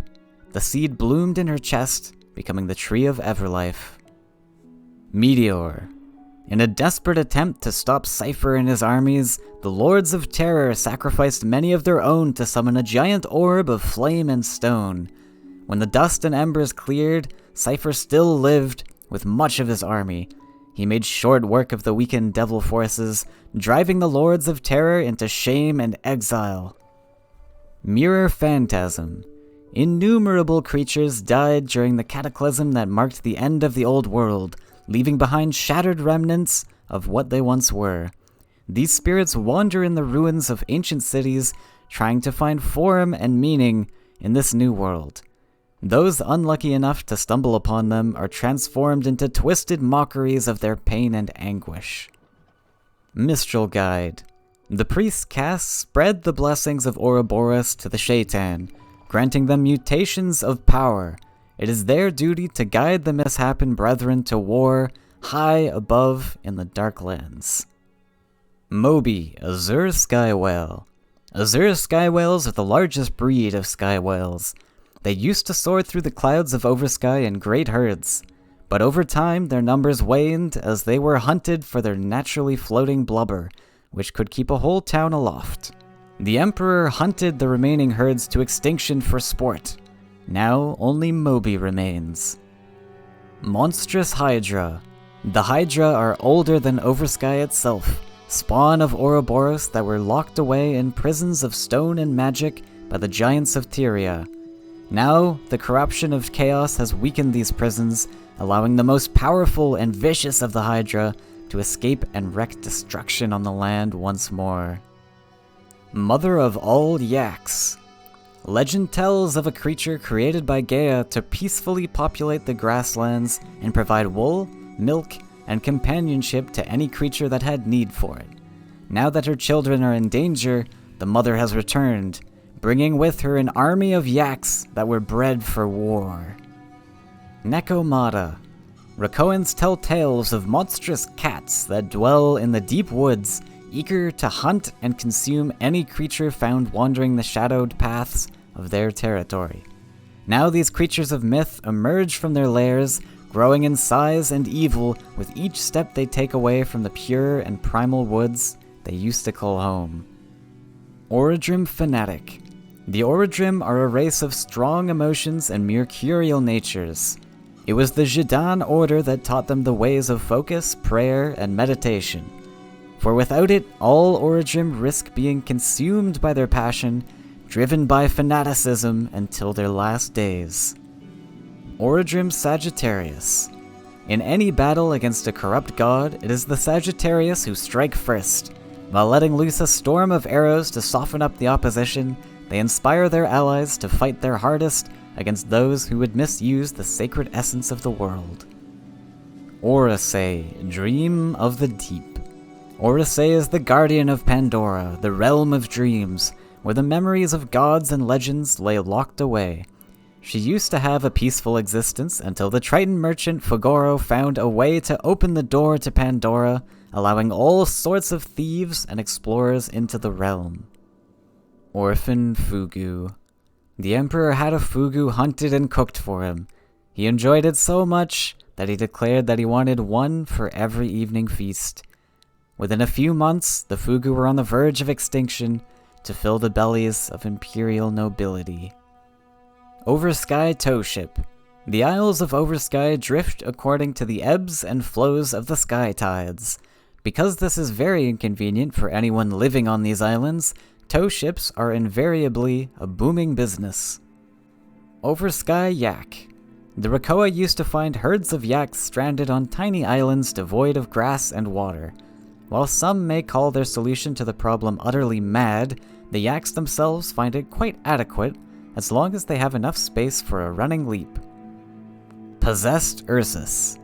The seed bloomed in her chest, becoming the Tree of Everlife. Meteor. In a desperate attempt to stop Cypher and his armies, the Lords of Terror sacrificed many of their own to summon a giant orb of flame and stone. When the dust and embers cleared, Cypher still lived with much of his army. He made short work of the weakened devil forces, driving the Lords of Terror into shame and exile. Mirror Phantasm. Innumerable creatures died during the cataclysm that marked the end of the old world, leaving behind shattered remnants of what they once were. These spirits wander in the ruins of ancient cities, trying to find form and meaning in this new world. Those unlucky enough to stumble upon them are transformed into twisted mockeries of their pain and anguish. Mistral Guide. The priest's casts spread the blessings of Ouroboros to the Shaitan, granting them mutations of power. It is their duty to guide the misshapen brethren to war, high above in the dark lands. Moby, Azure Sky Whale. Azure sky whales are the largest breed of sky whales. They used to soar through the clouds of Oversky in great herds, but over time their numbers waned as they were hunted for their naturally floating blubber, which could keep a whole town aloft. The Emperor hunted the remaining herds to extinction for sport. Now only Moby remains. Monstrous Hydra. The Hydra are older than Oversky itself, spawn of Ouroboros that were locked away in prisons of stone and magic by the giants of Tyria. Now, the corruption of chaos has weakened these prisons, allowing the most powerful and vicious of the Hydra to escape and wreak destruction on the land once more. Mother of all Yaks. Legend tells of a creature created by Gaia to peacefully populate the grasslands and provide wool, milk, and companionship to any creature that had need for it. Now that her children are in danger, the mother has returned, bringing with her an army of Yaks that were bred for war. Nekomata. Rakoans tell tales of monstrous cats that dwell in the deep woods, eager to hunt and consume any creature found wandering the shadowed paths of their territory. Now these creatures of myth emerge from their lairs, growing in size and evil with each step they take away from the pure and primal woods they used to call home. Orodrim Fanatic. The Orodrim are a race of strong emotions and mercurial natures. It was the Zhidan order that taught them the ways of focus, prayer, and meditation. For without it, all Orodrim risk being consumed by their passion, driven by fanaticism until their last days. Orodrim Sagittarius. In any battle against a corrupt god, it is the Sagittarius who strike first. While letting loose a storm of arrows to soften up the opposition, they inspire their allies to fight their hardest against those who would misuse the sacred essence of the world. Orisei, Dream of the Deep. Orisei is the guardian of Pandora, the realm of dreams, where the memories of gods and legends lay locked away. She used to have a peaceful existence until the Triton merchant Fugoro found a way to open the door to Pandora, allowing all sorts of thieves and explorers into the realm. Orphan Fugu. The Emperor had a fugu hunted and cooked for him. He enjoyed it so much that he declared that he wanted one for every evening feast. Within a few months, the fugu were on the verge of extinction to fill the bellies of imperial nobility. Oversky Tow Ship. The Isles of Oversky drift according to the ebbs and flows of the sky tides. Because this is very inconvenient for anyone living on these islands, tow ships are invariably a booming business. Oversky Yak. The Rakoa used to find herds of yaks stranded on tiny islands devoid of grass and water. While some may call their solution to the problem utterly mad, the yaks themselves find it quite adequate as long as they have enough space for a running leap. Possessed Ursus.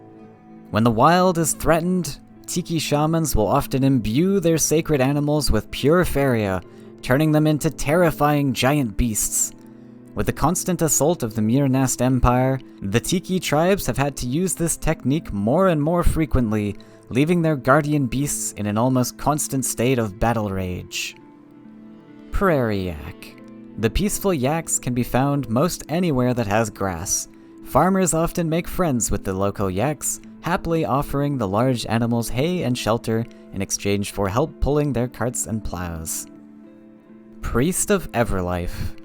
When the wild is threatened, Tiki shamans will often imbue their sacred animals with pure Faeria, turning them into terrifying giant beasts. With the constant assault of the Mirnast Empire, the Tiki tribes have had to use this technique more and more frequently, leaving their guardian beasts in an almost constant state of battle rage. Prairie Yak. The peaceful yaks can be found most anywhere that has grass. Farmers often make friends with the local yaks, happily offering the large animals hay and shelter in exchange for help pulling their carts and plows. Priest of Everlife.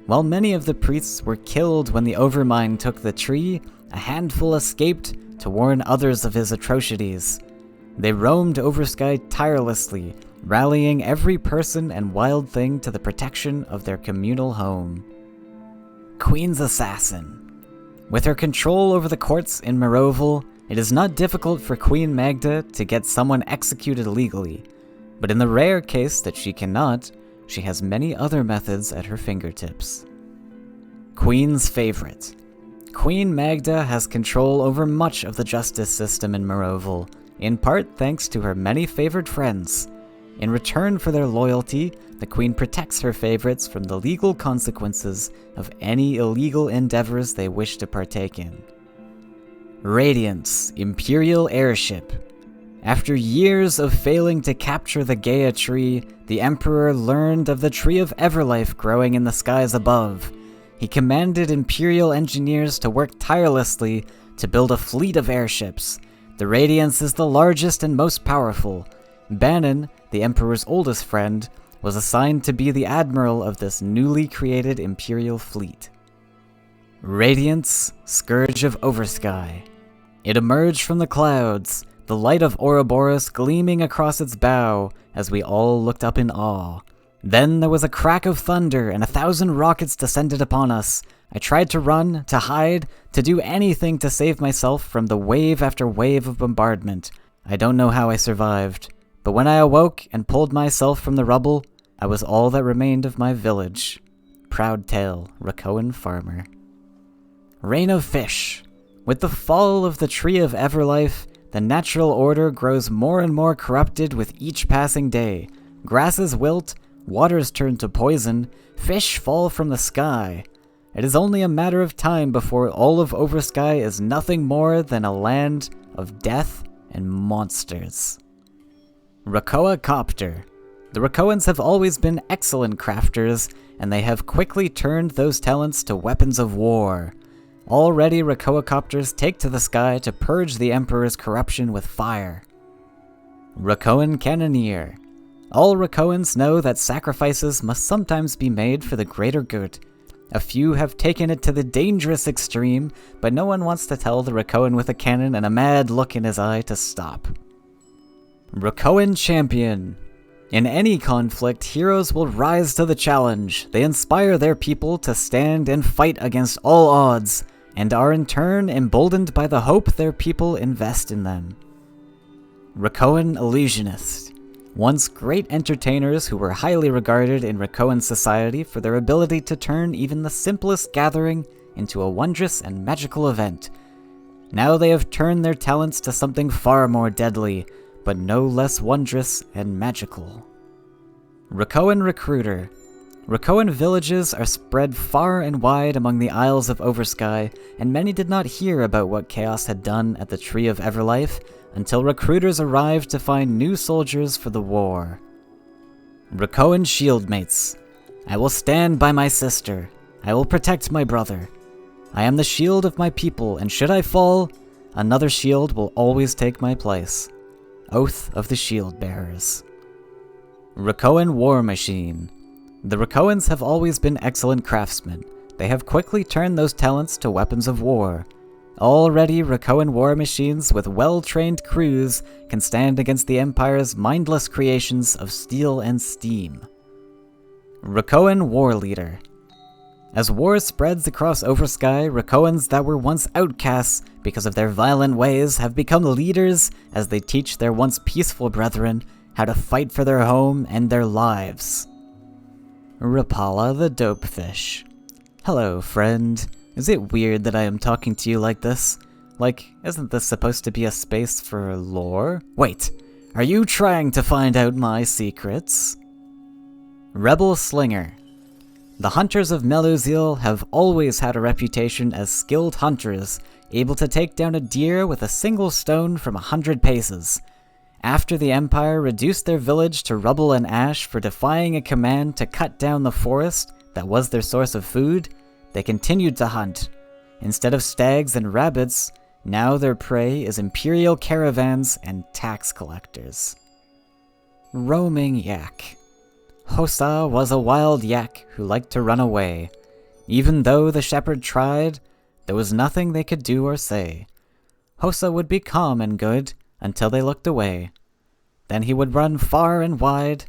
While many of the priests were killed when the Overmind took the tree, a handful escaped to warn others of his atrocities. They roamed Oversky tirelessly, rallying every person and wild thing to the protection of their communal home. Queen's Assassin. With her control over the courts in Meroval, it is not difficult for Queen Magda to get someone executed legally, but in the rare case that she cannot, she has many other methods at her fingertips. Queen's Favorite. Queen Magda has control over much of the justice system in Meroval, in part thanks to her many favored friends. In return for their loyalty, the Queen protects her favorites from the legal consequences of any illegal endeavors they wish to partake in. Radiance, Imperial Airship. After years of failing to capture the Gaia tree, the Emperor learned of the Tree of Everlife growing in the skies above. He commanded Imperial engineers to work tirelessly to build a fleet of airships. The Radiance is the largest and most powerful. Bannon, the Emperor's oldest friend, was assigned to be the admiral of this newly created Imperial fleet. Radiance, Scourge of Oversky. It emerged from the clouds, the light of Ouroboros gleaming across its bow as we all looked up in awe. Then there was a crack of thunder and 1,000 rockets descended upon us. I tried to run, to hide, to do anything to save myself from the wave after wave of bombardment. I don't know how I survived, but when I awoke and pulled myself from the rubble, I was all that remained of my village. Proud tale, Rakoan farmer. Rain of Fish. With the fall of the Tree of Everlife, the natural order grows more and more corrupted with each passing day. Grasses wilt, waters turn to poison, fish fall from the sky. It is only a matter of time before all of Oversky is nothing more than a land of death and monsters. Rakoa Copter. The Rakoans have always been excellent crafters, and they have quickly turned those talents to weapons of war. Already Rakoacopters take to the sky to purge the Emperor's corruption with fire. Rakoan Cannoneer. All Rakoans know that sacrifices must sometimes be made for the greater good. A few have taken it to the dangerous extreme, but no one wants to tell the Rakoan with a cannon and a mad look in his eye to stop. Rakoan Champion. In any conflict, heroes will rise to the challenge. They inspire their people to stand and fight against all odds, and are in turn emboldened by the hope their people invest in them. Rakoan Illusionist. Once great entertainers who were highly regarded in Rakoan society for their ability to turn even the simplest gathering into a wondrous and magical event. Now they have turned their talents to something far more deadly, but no less wondrous and magical. Rakoan Recruiter. Rakoan villages are spread far and wide among the Isles of Oversky, and many did not hear about what Chaos had done at the Tree of Everlife until recruiters arrived to find new soldiers for the war. Rakoan Shieldmates. I will stand by my sister. I will protect my brother. I am the shield of my people, and should I fall, another shield will always take my place. Oath of the Shield Bearers. Rakoan War Machine. The Rakoans have always been excellent craftsmen. They have quickly turned those talents to weapons of war. Already, Rakoan war machines with well-trained crews can stand against the Empire's mindless creations of steel and steam. Rakoan War Leader. As war spreads across Oversky, Rakoans that were once outcasts because of their violent ways have become leaders as they teach their once peaceful brethren how to fight for their home and their lives. Rapala the Dopefish. Hello, friend. Is it weird that I am talking to you like this? Like, isn't this supposed to be a space for lore? Wait, are you trying to find out my secrets? Rebel Slinger. The hunters of Meluzil have always had a reputation as skilled hunters, able to take down a deer with a single stone from 100 paces. After the Empire reduced their village to rubble and ash for defying a command to cut down the forest that was their source of food, they continued to hunt. Instead of stags and rabbits, now their prey is Imperial caravans and tax collectors. Roaming Yak. Hosa was a wild yak who liked to run away. Even though the shepherd tried, there was nothing they could do or say. Hosa would be calm and good until they looked away. Then he would run far and wide,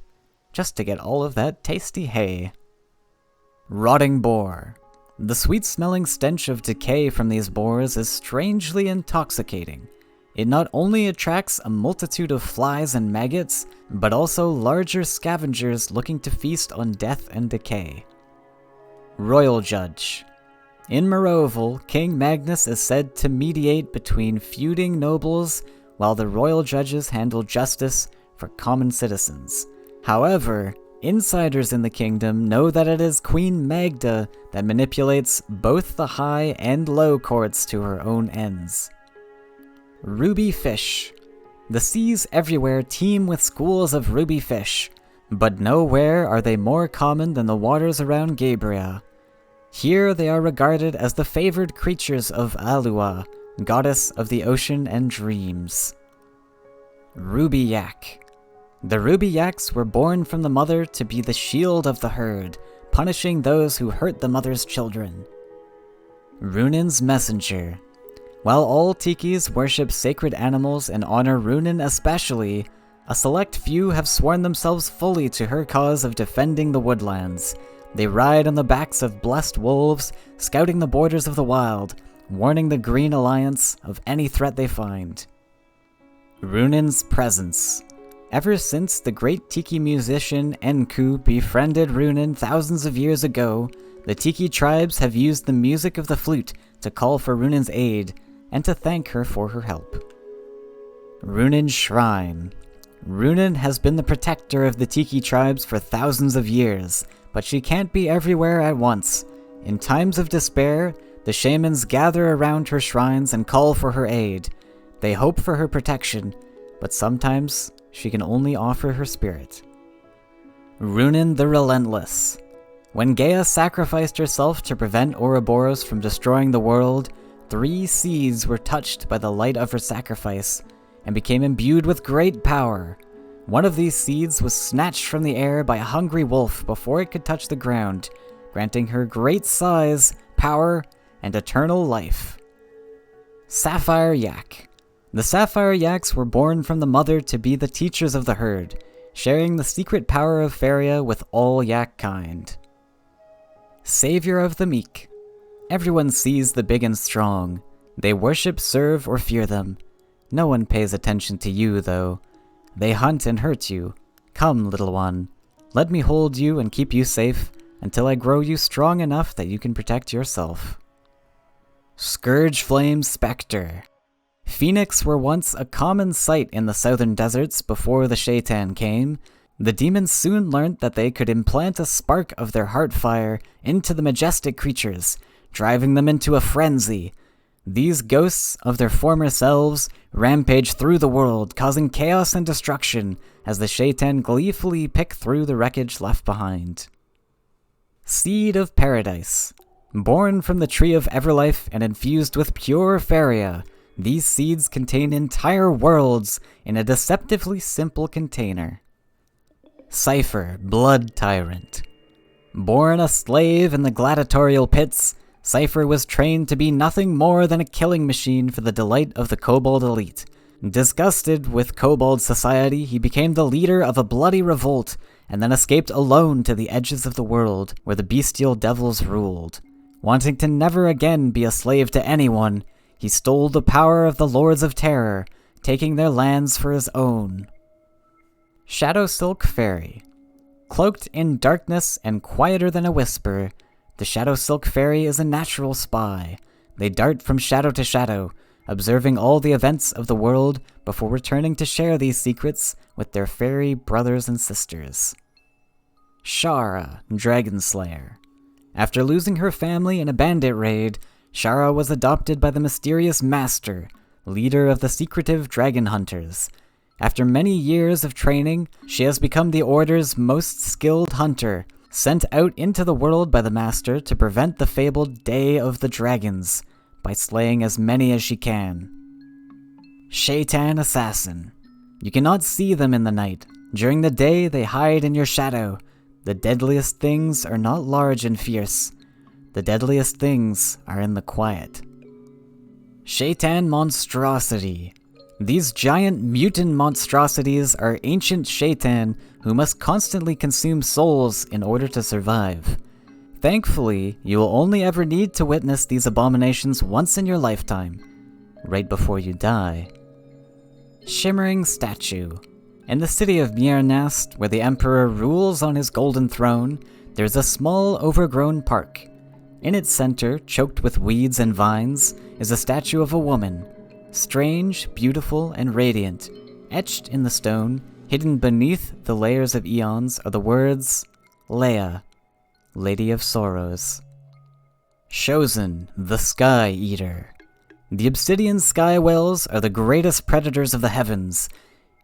just to get all of that tasty hay. Rotting Boar. The sweet-smelling stench of decay from these boars is strangely intoxicating. It not only attracts a multitude of flies and maggots, but also larger scavengers looking to feast on death and decay. Royal Judge. In Meroval, King Magnus is said to mediate between feuding nobles, while the royal judges handle justice for common citizens. However, insiders in the kingdom know that it is Queen Magda that manipulates both the high and low courts to her own ends. Ruby Fish. The seas everywhere teem with schools of ruby fish, but nowhere are they more common than the waters around Gaebria. Here they are regarded as the favored creatures of Alua, goddess of the ocean and dreams. Ruby Yak. The Ruby Yaks were born from the mother to be the shield of the herd, punishing those who hurt the mother's children. Ronins Messenger. While all tikis worship sacred animals and honor Ronin especially, a select few have sworn themselves fully to her cause of defending the woodlands. They ride on the backs of blessed wolves, scouting the borders of the wild, warning the Green Alliance of any threat they find. Ronin's Presence. Ever since the great tiki musician Enku befriended Ronin thousands of years ago, the tiki tribes have used the music of the flute to call for Ronin's aid and to thank her for her help. Rin Shrine. Ronin has been the protector of the tiki tribes for thousands of years, but she can't be everywhere at once. In times of despair, the shamans gather around her shrines and call for her aid. They hope for her protection, but sometimes she can only offer her spirit. Ronin the Relentless. When Gaia sacrificed herself to prevent Ouroboros from destroying the world, 3 seeds were touched by the light of her sacrifice and became imbued with great power. One of these seeds was snatched from the air by a hungry wolf before it could touch the ground, granting her great size, power, and eternal life. Sapphire Yak. The Sapphire Yaks were born from the mother to be the teachers of the herd, sharing the secret power of Faeria with all Yak kind. Savior of the Meek. Everyone sees the big and strong. They worship, serve, or fear them. No one pays attention to you, though. They hunt and hurt you. Come, little one. Let me hold you and keep you safe until I grow you strong enough that you can protect yourself. Scourgeflame Spectre. Phoenix were once a common sight in the southern deserts before the Shaitan came. The demons soon learnt that they could implant a spark of their heart fire into the majestic creatures, driving them into a frenzy. These ghosts of their former selves rampage through the world, causing chaos and destruction as the Shaitan gleefully pick through the wreckage left behind. Seed of Paradise. Born from the Tree of Everlife and infused with pure Faeria, these seeds contain entire worlds in a deceptively simple container. Cypher, Blood Tyrant. Born a slave in the gladiatorial pits, Cypher was trained to be nothing more than a killing machine for the delight of the Kobold elite. Disgusted with Kobold society, he became the leader of a bloody revolt, and then escaped alone to the edges of the world where the bestial devils ruled. Wanting to never again be a slave to anyone, he stole the power of the Lords of Terror, taking their lands for his own. Shadow Silk Fairy. Cloaked in darkness and quieter than a whisper, the Shadow Silk Fairy is a natural spy. They dart from shadow to shadow, observing all the events of the world before returning to share these secrets with their fairy brothers and sisters. Shara, Dragon Slayer. After losing her family in a bandit raid, Shara was adopted by the mysterious Master, leader of the secretive Dragon Hunters. After many years of training, she has become the Order's most skilled hunter, sent out into the world by the Master to prevent the fabled Day of the Dragons, by slaying as many as she can. Shaitan Assassin. You cannot see them in the night. During the day, they hide in your shadow. The deadliest things are not large and fierce. The deadliest things are in the quiet. Shaitan Monstrosity. These giant mutant monstrosities are ancient Shaitan who must constantly consume souls in order to survive. Thankfully, you will only ever need to witness these abominations once in your lifetime, right before you die. Shimmering Statue. In the city of Miernast, where the Emperor rules on his golden throne, there's a small, overgrown park. In its center, choked with weeds and vines, is a statue of a woman. Strange, beautiful, and radiant. Etched in the stone, hidden beneath the layers of eons, are the words, Leia, Lady of Sorrows. Chosen, the Sky Eater. The obsidian sky whales are the greatest predators of the heavens,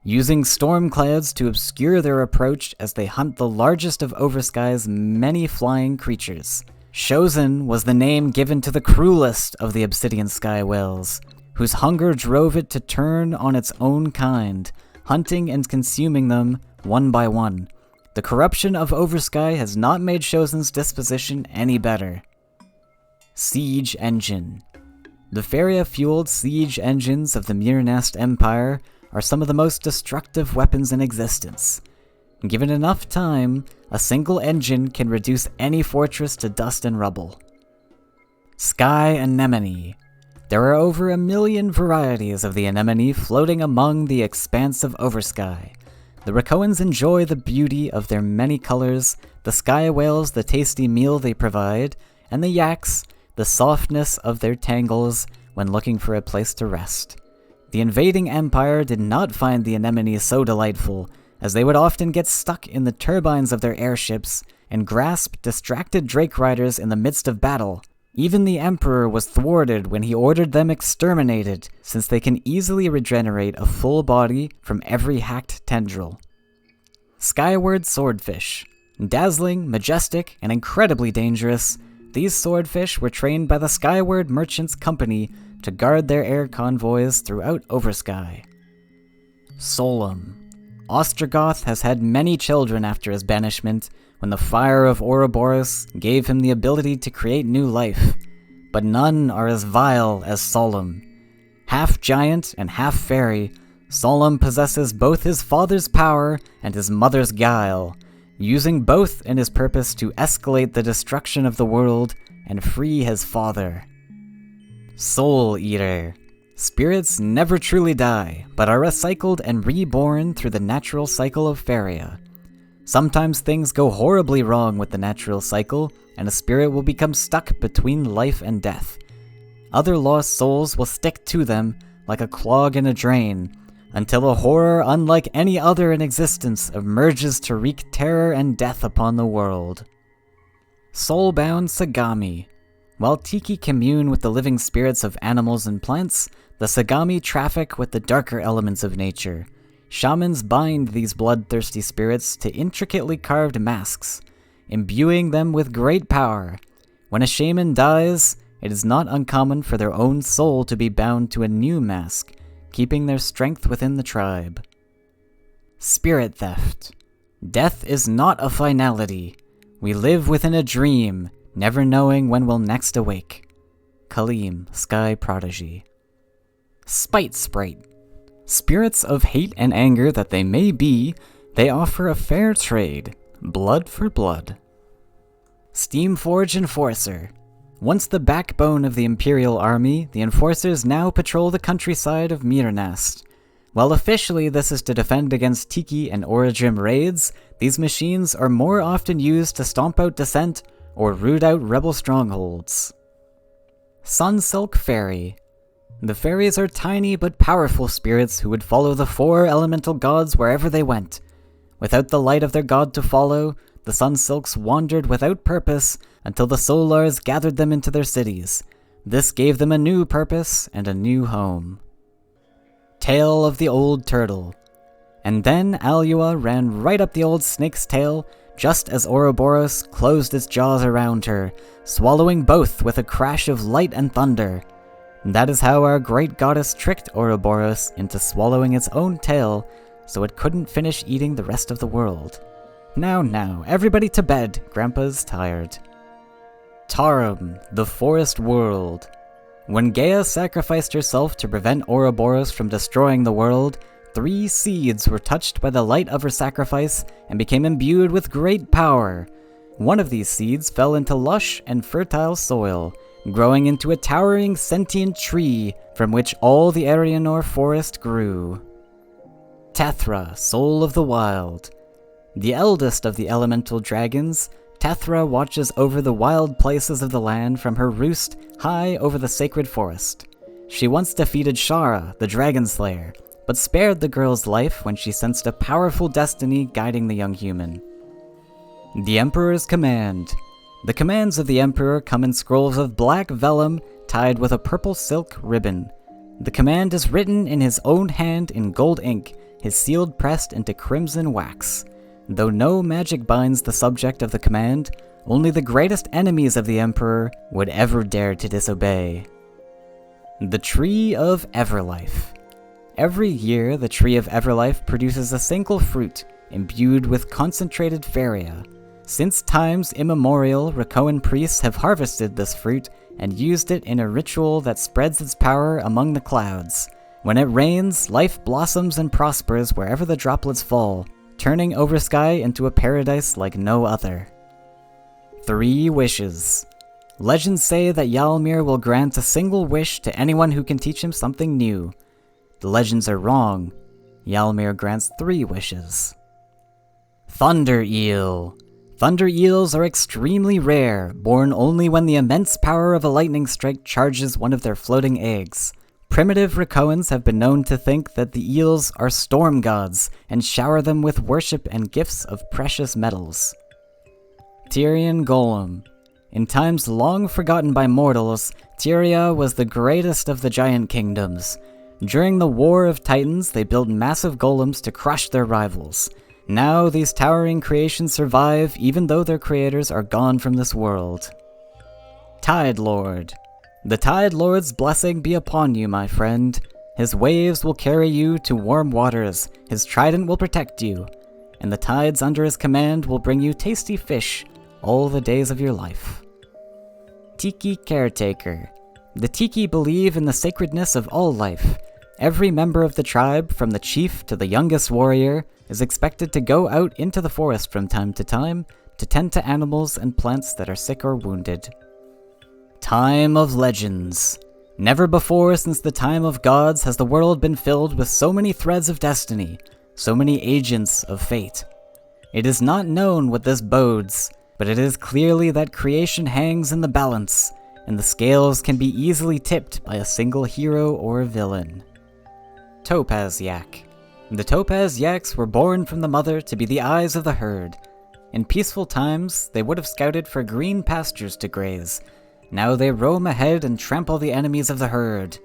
using storm clouds to obscure their approach as they hunt the largest of Oversky's many flying creatures. Chosen was the name given to the cruelest of the obsidian sky whales, whose hunger drove it to turn on its own kind, hunting and consuming them one by one. The corruption of Oversky has not made Chosen's disposition any better. Siege Engine. The Faeria-fueled siege engines of the Miernast Empire are some of the most destructive weapons in existence. Given enough time, a single engine can reduce any fortress to dust and rubble. Sky Anemone. There are over 1 million varieties of the anemone floating among the expanse of Oversky. The Rakoans enjoy the beauty of their many colors, the sky whales the tasty meal they provide, and the yaks the softness of their tangles when looking for a place to rest. The invading empire did not find the anemones so delightful, as they would often get stuck in the turbines of their airships and grasp distracted drake riders in the midst of battle. Even the Emperor was thwarted when he ordered them exterminated, since they can easily regenerate a full body from every hacked tendril. Skyward Swordfish. Dazzling, majestic, and incredibly dangerous, these swordfish were trained by the Skyward Merchants Company to guard their air convoys throughout Oversky. Solum. Ostrogoth has had many children after his banishment, when the fire of Ouroboros gave him the ability to create new life, but none are as vile as Solum. Half giant and half fairy, Solum possesses both his father's power and his mother's guile, using both in his purpose to escalate the destruction of the world and free his father. Soul Eater. Spirits never truly die, but are recycled and reborn through the natural cycle of Faeria. Sometimes things go horribly wrong with the natural cycle, and a spirit will become stuck between life and death. Other lost souls will stick to them like a clog in a drain, until a horror unlike any other in existence emerges to wreak terror and death upon the world. Soulbound Sagami. While Tiki commune with the living spirits of animals and plants, the Sagami traffic with the darker elements of nature. Shamans bind these bloodthirsty spirits to intricately carved masks, imbuing them with great power. When a shaman dies, it is not uncommon for their own soul to be bound to a new mask, keeping their strength within the tribe. Spirit Theft. Death is not a finality. We live within a dream, never knowing when we'll next awake. Kaleem, Sky Prodigy. Spite Sprite. Spirits of hate and anger that they may be, they offer a fair trade, blood for blood. Steamforge Enforcer. Once the backbone of the Imperial Army, the Enforcers now patrol the countryside of Mirnast. While officially this is to defend against Tiki and Origin raids, these machines are more often used to stomp out dissent or root out rebel strongholds. Sunsilk Fairy. The fairies are tiny but powerful spirits who would follow the 4 elemental gods wherever they went. Without the light of their god to follow, the Sunsilks wandered without purpose until the Solars gathered them into their cities. This gave them a new purpose and a new home. Tale of the Old Turtle. And then Alua ran right up the old snake's tail, just as Ouroboros closed its jaws around her, swallowing both with a crash of light and thunder. That is how our great goddess tricked Ouroboros into swallowing its own tail, so it couldn't finish eating the rest of the world. Now, everybody to bed, Grandpa's tired. Tarum, the Forest World. When Gaia sacrificed herself to prevent Ouroboros from destroying the world, 3 seeds were touched by the light of her sacrifice and became imbued with great power. One of these seeds fell into lush and fertile soil, growing into a towering sentient tree from which all the Arianor forest grew. Tethra, Soul of the Wild. The eldest of the elemental dragons, Tethra watches over the wild places of the land from her roost high over the sacred forest. She once defeated Shara, the dragon slayer, but spared the girl's life when she sensed a powerful destiny guiding the young human. The Emperor's Command. The commands of the Emperor come in scrolls of black vellum tied with a purple silk ribbon. The command is written in his own hand in gold ink, his seal pressed into crimson wax. Though no magic binds the subject of the command, only the greatest enemies of the Emperor would ever dare to disobey. The Tree of Everlife. Every year, the Tree of Everlife produces a single fruit, imbued with concentrated Faeria. Since times immemorial, Raccoon priests have harvested this fruit and used it in a ritual that spreads its power among the clouds. When it rains, life blossoms and prospers wherever the droplets fall, turning Oversky into a paradise like no other. 3 Wishes. Legends say that Ylmir will grant a single wish to anyone who can teach him something new. The legends are wrong. Ylmir grants 3 wishes. Thunder Eel. Thunder eels are extremely rare, born only when the immense power of a lightning strike charges one of their floating eggs. Primitive Raccoons have been known to think that the eels are storm gods and shower them with worship and gifts of precious metals. Tyrian Golem. In times long forgotten by mortals, Tyria was the greatest of the giant kingdoms. During the War of Titans, they built massive golems to crush their rivals. Now these towering creations survive even though their creators are gone from this world. Tide Lord. The Tide Lord's blessing be upon you, my friend. His waves will carry you to warm waters, his trident will protect you, and the tides under his command will bring you tasty fish all the days of your life. Tiki Caretaker. The Tiki believe in the sacredness of all life. Every member of the tribe, from the chief to the youngest warrior, is expected to go out into the forest from time to time to tend to animals and plants that are sick or wounded. Time of Legends. Never before since the time of gods has the world been filled with so many threads of destiny, so many agents of fate. It is not known what this bodes, but it is clearly that creation hangs in the balance, and the scales can be easily tipped by a single hero or villain. Topaz Yak. The Topaz Yaks were born from the mother to be the eyes of the herd. In peaceful times, they would have scouted for green pastures to graze. Now they roam ahead and trample the enemies of the herd.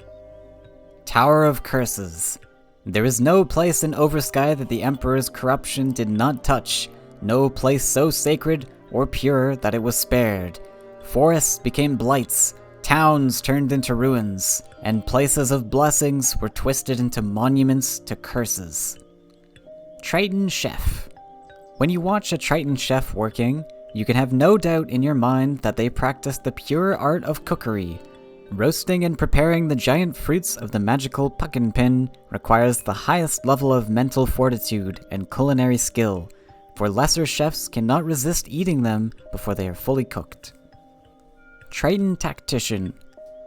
Tower of Curses. There is no place in Oversky that the Emperor's corruption did not touch, no place so sacred or pure that it was spared. Forests became blights, towns turned into ruins, and places of blessings were twisted into monuments to curses. Triton Chef. When you watch a Triton Chef working, you can have no doubt in your mind that they practice the pure art of cookery. Roasting and preparing the giant fruits of the magical pumpkin pin requires the highest level of mental fortitude and culinary skill, for lesser chefs cannot resist eating them before they are fully cooked. Triton Tactician.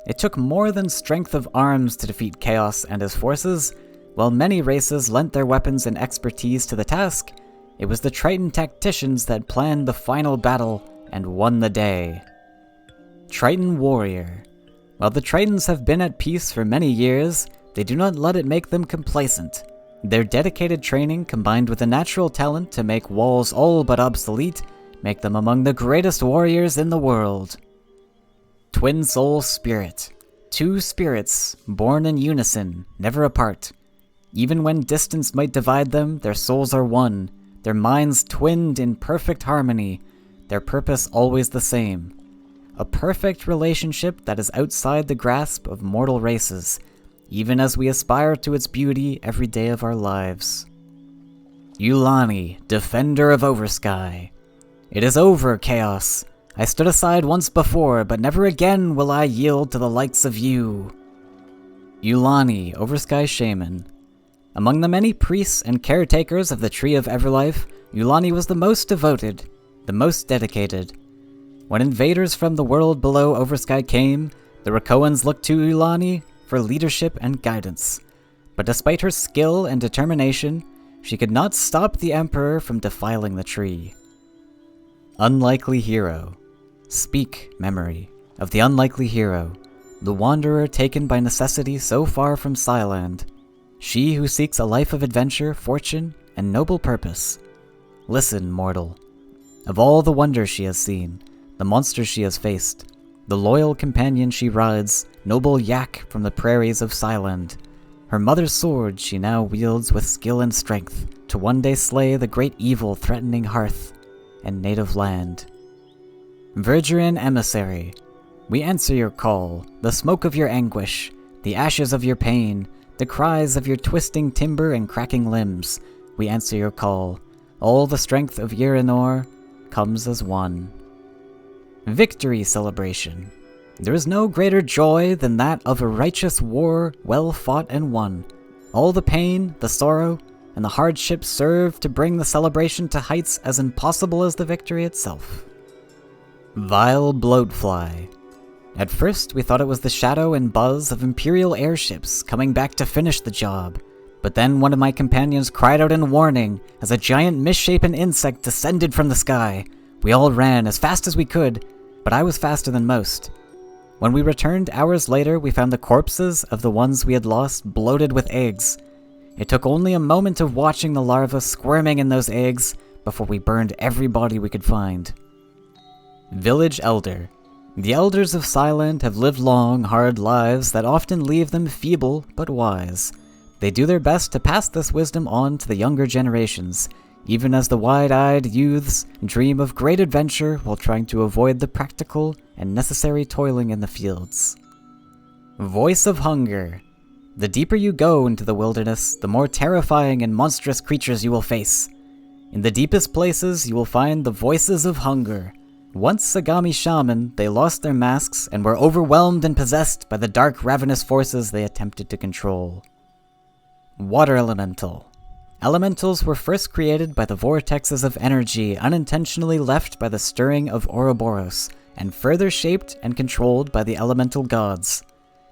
It took more than strength of arms to defeat Chaos and his forces. While many races lent their weapons and expertise to the task, it was the Triton Tacticians that planned the final battle and won the day. Triton Warrior. While the Tritons have been at peace for many years, they do not let it make them complacent. Their dedicated training combined with a natural talent to make walls all but obsolete make them among the greatest warriors in the world. Twin Soul Spirit. Two spirits, born in unison, never apart. Even when distance might divide them, their souls are one. Their minds twinned in perfect harmony, their purpose always the same. A perfect relationship that is outside the grasp of mortal races, even as we aspire to its beauty every day of our lives. Yulani, Defender of Oversky. It is over, Chaos. I stood aside once before, but never again will I yield to the likes of you. Yulani, Oversky Shaman. Among the many priests and caretakers of the Tree of Everlife, Yulani was the most devoted, the most dedicated. When invaders from the world below Oversky came, the Rakoans looked to Yulani for leadership and guidance. But despite her skill and determination, she could not stop the Emperor from defiling the tree. Unlikely Hero. Speak, memory, of the unlikely hero, the wanderer taken by necessity so far from Skyland. She who seeks a life of adventure, fortune, and noble purpose. Listen, mortal. Of all the wonders she has seen, the monsters she has faced, the loyal companion she rides, noble Yak from the prairies of Skyland. Her mother's sword she now wields with skill and strength, to one day slay the great evil threatening hearth and native land. Verdurin Emissary. We answer your call, the smoke of your anguish, the ashes of your pain, the cries of your twisting timber and cracking limbs. We answer your call. All the strength of Yerinor comes as one. Victory Celebration. There is no greater joy than that of a righteous war well fought and won. All the pain, the sorrow, and the hardship serve to bring the celebration to heights as impossible as the victory itself. Vile Bloatfly. At first, we thought it was the shadow and buzz of Imperial airships coming back to finish the job. But then one of my companions cried out in warning as a giant misshapen insect descended from the sky. We all ran as fast as we could, but I was faster than most. When we returned hours later, we found the corpses of the ones we had lost bloated with eggs. It took only a moment of watching the larvae squirming in those eggs before we burned every body we could find. Village Elder. The elders of Skyland have lived long, hard lives that often leave them feeble but wise. They do their best to pass this wisdom on to the younger generations, even as the wide-eyed youths dream of great adventure while trying to avoid the practical and necessary toiling in the fields. Voice of Hunger. The deeper you go into the wilderness, the more terrifying and monstrous creatures you will face. In the deepest places, you will find the Voices of Hunger. Once Sagami shaman, they lost their masks and were overwhelmed and possessed by the dark, ravenous forces they attempted to control. Water Elemental. Elementals were first created by the vortexes of energy unintentionally left by the stirring of Ouroboros, and further shaped and controlled by the elemental gods.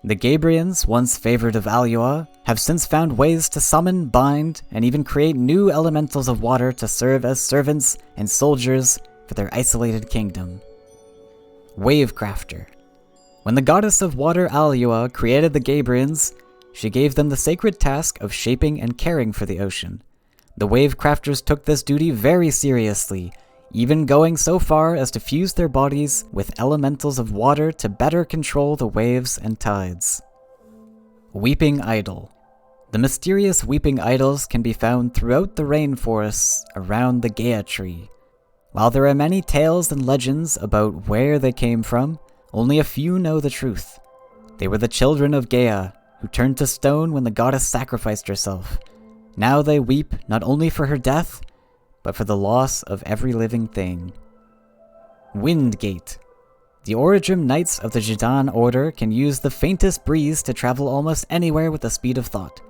The Gabrians, once favored of Alua, have since found ways to summon, bind, and even create new elementals of water to serve as servants and soldiers for their isolated kingdom. Wavecrafter. When the goddess of water Alua created the Gabrians, she gave them the sacred task of shaping and caring for the ocean. The Wavecrafters took this duty very seriously, even going so far as to fuse their bodies with elementals of water to better control the waves and tides. Weeping Idol. The mysterious weeping idols can be found throughout the rainforests around the Gaia tree. While there are many tales and legends about where they came from, only a few know the truth. They were the children of Gaia, who turned to stone when the goddess sacrificed herself. Now they weep not only for her death, but for the loss of every living thing. Windgate. The Origin Knights of the Jidan Order can use the faintest breeze to travel almost anywhere with the speed of thought.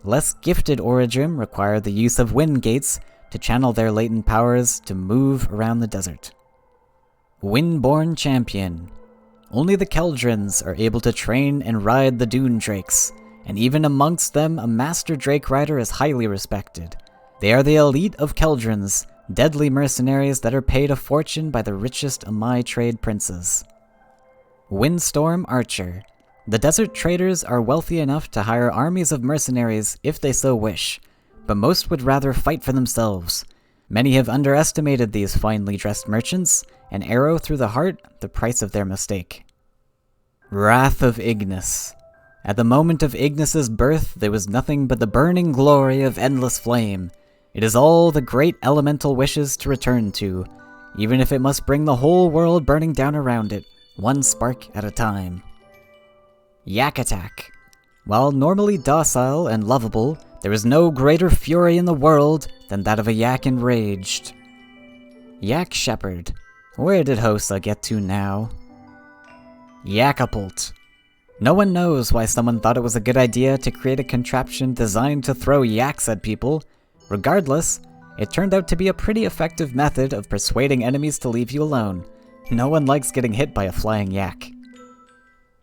Less gifted Origin require the use of wind gates to channel their latent powers to move around the desert. Windborne Champion. Only the Keldrins are able to train and ride the Dune Drakes, and even amongst them a Master Drake Rider is highly respected. They are the elite of Keldrins, deadly mercenaries that are paid a fortune by the richest Amai trade princes. Windstorm Archer. The desert traders are wealthy enough to hire armies of mercenaries if they so wish, but most would rather fight for themselves. Many have underestimated these finely dressed merchants, an arrow through the heart, the price of their mistake. Wrath of Ignis. At the moment of Ignis's birth, there was nothing but the burning glory of endless flame. It is all the great elemental wishes to return to, even if it must bring the whole world burning down around it, one spark at a time. Yak Attack. While normally docile and lovable, there is no greater fury in the world than that of a yak enraged. Yak Shepherd. Where did Hosa get to now? Yakapult. No one knows why someone thought it was a good idea to create a contraption designed to throw yaks at people. Regardless, it turned out to be a pretty effective method of persuading enemies to leave you alone. No one likes getting hit by a flying yak.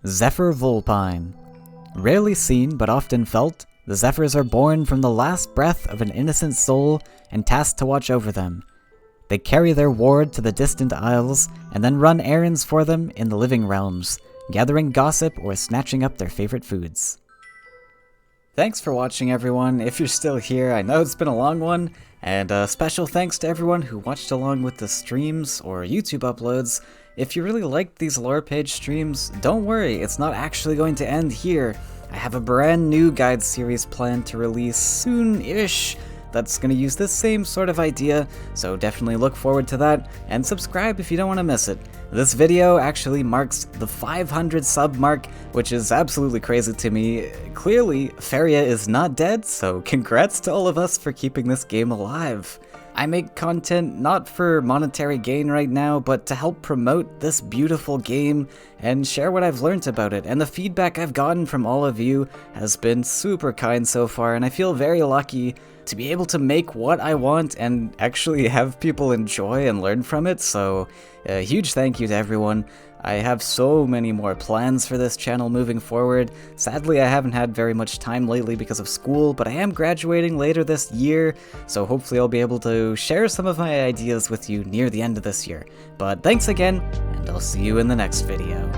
Zephyr Vulpine. Rarely seen but often felt, the Zephyrs are born from the last breath of an innocent soul and tasked to watch over them. They carry their ward to the distant isles and then run errands for them in the living realms, gathering gossip or snatching up their favorite foods. Thanks for watching, everyone. If you're still here, I know it's been a long one, and special thanks to everyone who watched along with the streams or YouTube uploads. If you really liked these lore page streams, don't worry, it's not actually going to end here. I have a brand new guide series planned to release soon-ish that's going to use this same sort of idea, so definitely look forward to that, and subscribe if you don't want to miss it. This video actually marks the 500 sub mark, which is absolutely crazy to me. Clearly, Faeria is not dead, so congrats to all of us for keeping this game alive. I make content not for monetary gain right now, but to help promote this beautiful game and share what I've learned about it, and the feedback I've gotten from all of you has been super kind so far, and I feel very lucky to be able to make what I want and actually have people enjoy and learn from it, so a huge thank you to everyone. I have so many more plans for this channel moving forward. Sadly, I haven't had very much time lately because of school, but I am graduating later this year, so hopefully I'll be able to share some of my ideas with you near the end of this year. But thanks again, and I'll see you in the next video.